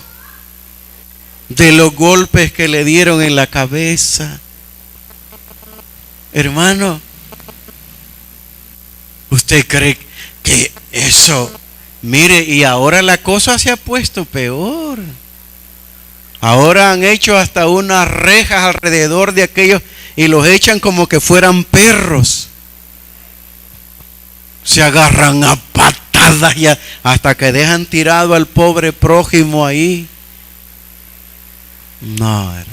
De los golpes que le dieron en la cabeza. Hermano, ¿usted cree que eso? Mire, y ahora la cosa se ha puesto peor. Ahora han hecho hasta unas rejas alrededor de aquellos y los echan como que fueran perros. Se agarran a patadas y hasta que dejan tirado al pobre prójimo ahí. No, hermano.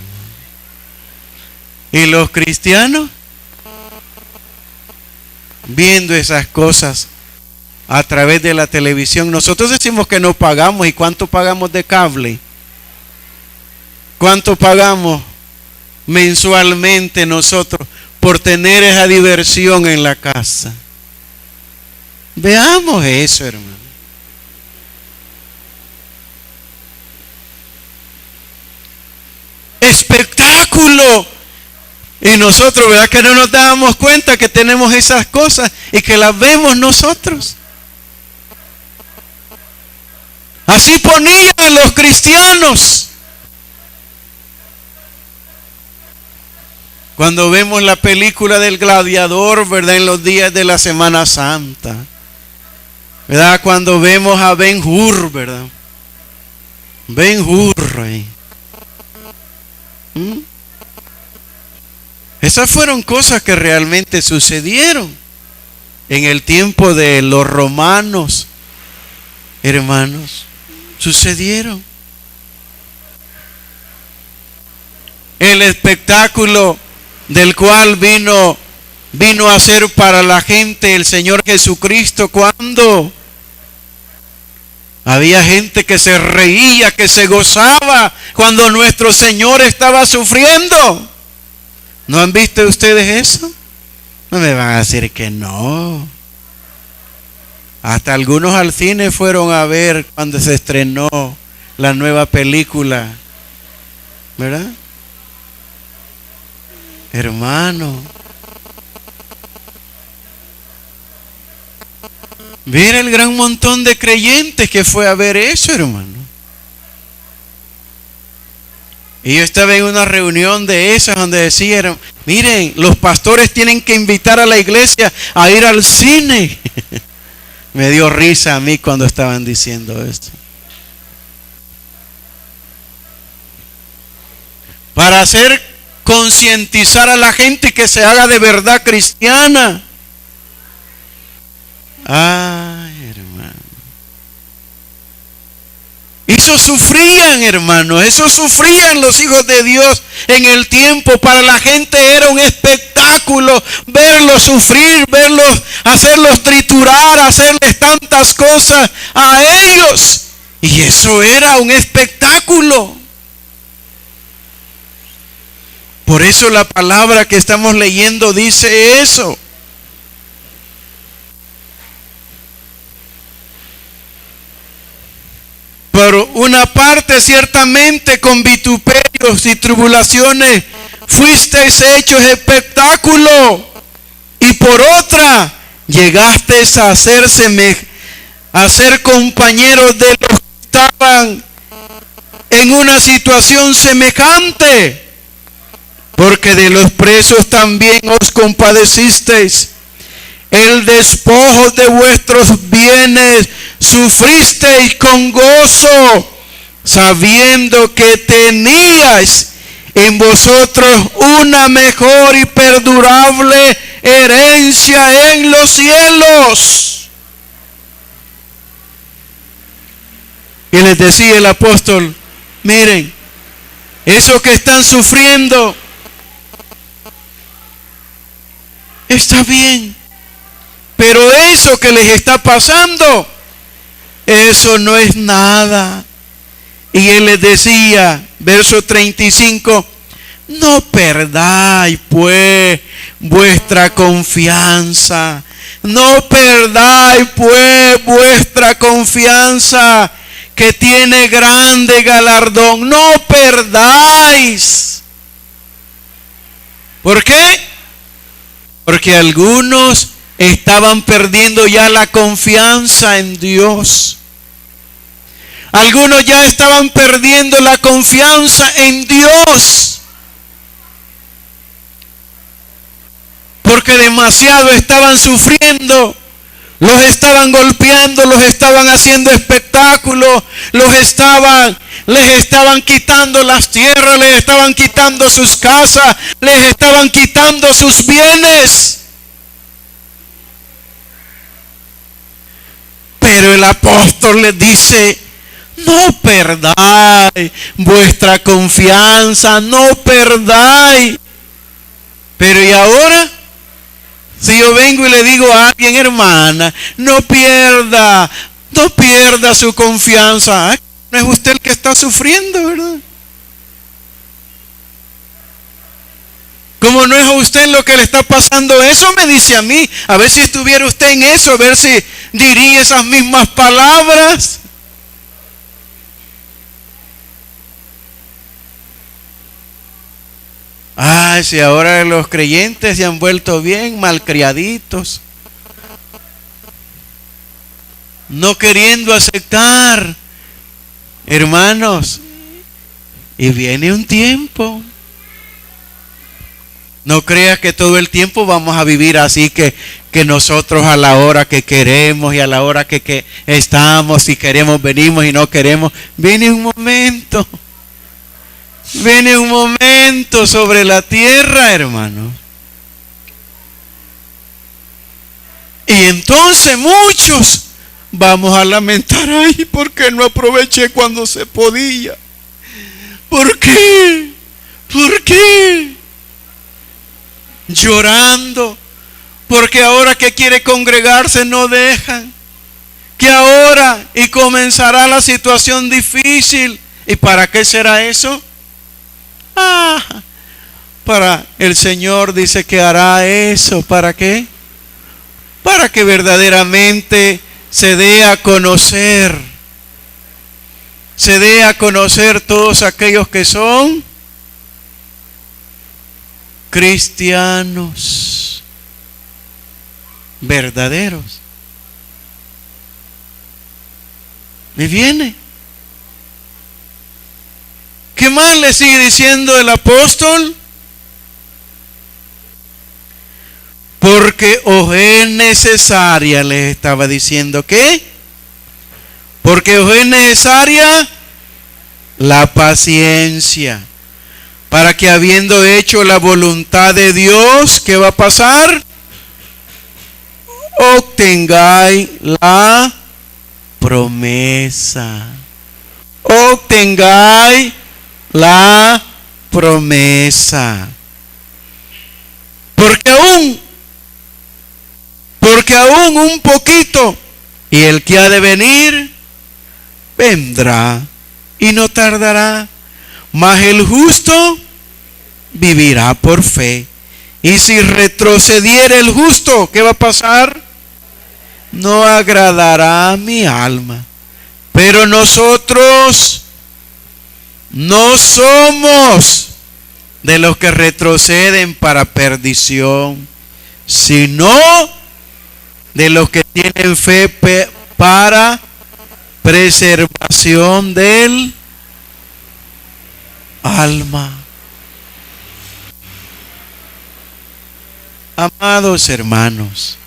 ¿Y los cristianos? Viendo esas cosas a través de la televisión. Nosotros decimos que no pagamos. ¿Y cuánto pagamos de cable? ¿Cuánto pagamos mensualmente nosotros por tener esa diversión en la casa? Veamos eso, hermano. Espectáculo. Y nosotros, ¿verdad que no nos dábamos cuenta que tenemos esas cosas y que las vemos nosotros? Así ponían a los cristianos. Cuando vemos la película del gladiador, ¿verdad? En los días de la Semana Santa, ¿verdad? Cuando vemos a Ben-Hur, ¿verdad? Ben-Hur ahí. Esas fueron cosas que realmente sucedieron en el tiempo de los romanos, hermanos, sucedieron. El espectáculo del cual vino a ser para la gente el Señor Jesucristo, cuando había gente que se reía, que se gozaba cuando nuestro Señor estaba sufriendo. ¿No han visto ustedes eso? No me van a decir que no. Hasta algunos al cine fueron a ver cuando se estrenó la nueva película, ¿verdad? Hermano, mira el gran montón de creyentes que fue a ver eso, hermano. Y yo estaba en una reunión de esas donde decían, miren, los pastores tienen que invitar a la iglesia a ir al cine. Me dio risa a mí cuando estaban diciendo esto. Para hacer concientizar a la gente que se haga de verdad cristiana. Ay, hermano. Eso sufrían, hermano. Eso sufrían los hijos de Dios en el tiempo. Para la gente era un espectáculo verlos sufrir, verlos, hacerlos triturar, hacerles tantas cosas a ellos. Y eso era un espectáculo. Por eso la palabra que estamos leyendo dice eso. Por una parte, ciertamente con vituperios y tribulaciones fuisteis hechos espectáculo, y por otra llegasteis a ser compañeros de los que estaban en una situación semejante, porque de los presos también os compadecisteis. El despojo de vuestros bienes sufristeis con gozo, sabiendo que teníais en vosotros una mejor y perdurable herencia en los cielos. Y les decía el apóstol, miren, eso que están sufriendo está bien. Pero eso que les está pasando, eso no es nada. Y él les decía, verso 35, no perdáis pues vuestra confianza. No perdáis pues vuestra confianza, que tiene grande galardón. No perdáis. ¿Por qué? Porque algunos estaban perdiendo ya la confianza en Dios. Algunos ya estaban perdiendo la confianza en Dios, porque demasiado estaban sufriendo. Los estaban golpeando, los estaban haciendo espectáculos, les estaban quitando las tierras, les estaban quitando sus casas, les estaban quitando sus bienes. Pero el apóstol les dice, no perdáis vuestra confianza, no perdáis. Pero ¿y ahora? Si yo vengo y le digo a alguien, hermana, no pierda su confianza. No es usted el que está sufriendo, ¿verdad? Como no es a usted lo que le está pasando, eso me dice a mí. A ver si estuviera usted en eso, a ver si diría esas mismas palabras. Ay, si ahora los creyentes se han vuelto bien malcriaditos, no queriendo aceptar, hermanos, y viene un tiempo. No creas que todo el tiempo vamos a vivir así, que nosotros a la hora que queremos y a la hora que estamos, si queremos venimos y no queremos. Viene un momento sobre la tierra, hermano. Y entonces muchos vamos a lamentar, ay, ¿por qué no aproveché cuando se podía? ¿Por qué? ¿Por qué? Llorando, porque ahora que quiere congregarse no dejan, que ahora y comenzará la situación difícil. ¿Y para qué será eso? Para el Señor dice que hará eso. ¿Para qué? Para que verdaderamente se dé a conocer todos aquellos que son cristianos verdaderos. Y viene. ¿Qué más le sigue diciendo el apóstol? Porque os es necesaria, les estaba diciendo, ¿qué? Porque os es necesaria la paciencia, para que habiendo hecho la voluntad de Dios, ¿qué va a pasar? Obtengáis la promesa. Obtengáis la promesa. Porque aún un poquito, y el que ha de venir, vendrá y no tardará, mas el justo vivirá por fe. Y si retrocediere el justo, ¿qué va a pasar? No agradará a mi alma. Pero nosotros no somos de los que retroceden para perdición, sino de los que tienen fe para preservación del alma. Amados hermanos,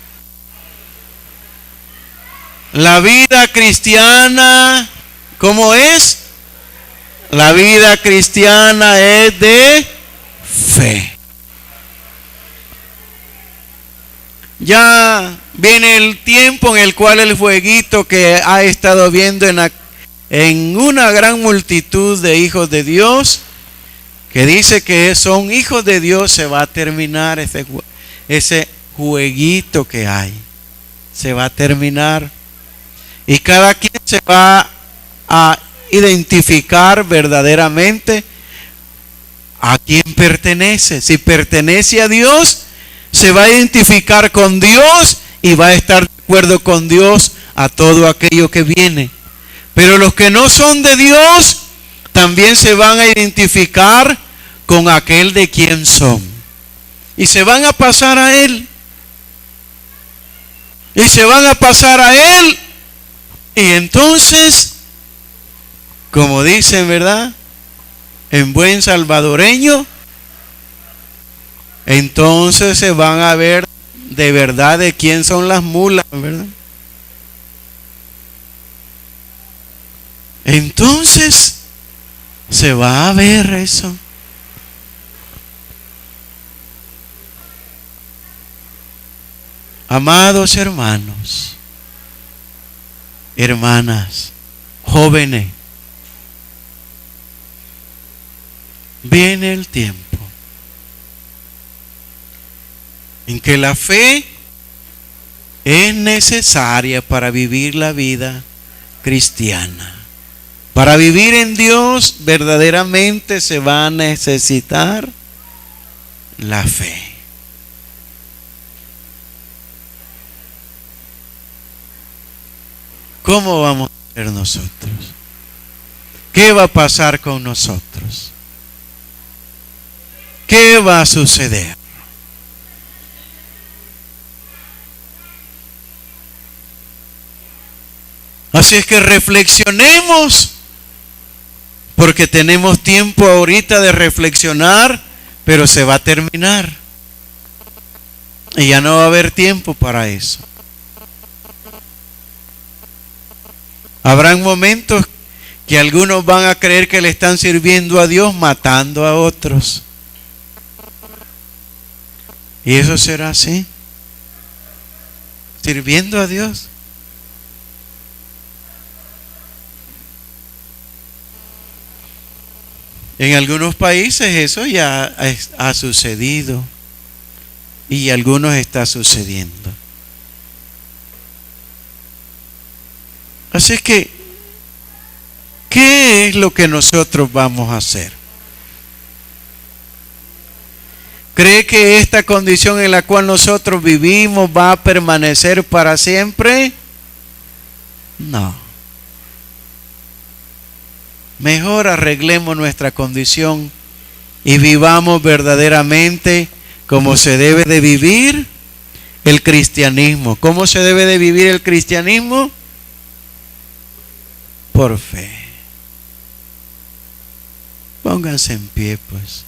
la vida cristiana, ¿cómo es? La vida cristiana es de fe. Ya viene el tiempo en el cual el fueguito que ha estado viendo en una gran multitud de hijos de Dios, que dice que son hijos de Dios, se va a terminar ese jueguito que hay. Se va a terminar. Y cada quien se va a identificar verdaderamente a quién pertenece. Si pertenece a Dios, se va a identificar con Dios y va a estar de acuerdo con Dios a todo aquello que viene. Pero los que no son de Dios también se van a identificar con aquel de quien son. Y se van a pasar a Él. Y se van a pasar a Él. Y entonces, como dicen, ¿verdad? En buen salvadoreño, entonces se van a ver de verdad de quién son las mulas, ¿verdad? Entonces se va a ver eso. Amados hermanos, hermanas, jóvenes, viene el tiempo en que la fe es necesaria para vivir la vida cristiana. Para vivir en Dios verdaderamente se va a necesitar la fe. ¿Cómo vamos a ser nosotros? ¿Qué va a pasar con nosotros? ¿Qué va a suceder? Así es que reflexionemos, porque tenemos tiempo ahorita de reflexionar, pero se va a terminar. Y ya no va a haber tiempo para eso. Habrán momentos que algunos van a creer que le están sirviendo a Dios matando a otros. Y eso será así. Sirviendo a Dios. En algunos países eso ya ha sucedido. Y algunos está sucediendo. Así que, ¿qué es lo que nosotros vamos a hacer? ¿Cree que esta condición en la cual nosotros vivimos va a permanecer para siempre? No. Mejor arreglemos nuestra condición y vivamos verdaderamente como se debe de vivir el cristianismo. ¿Cómo se debe de vivir el cristianismo? Por fe. Pónganse en pie, pues.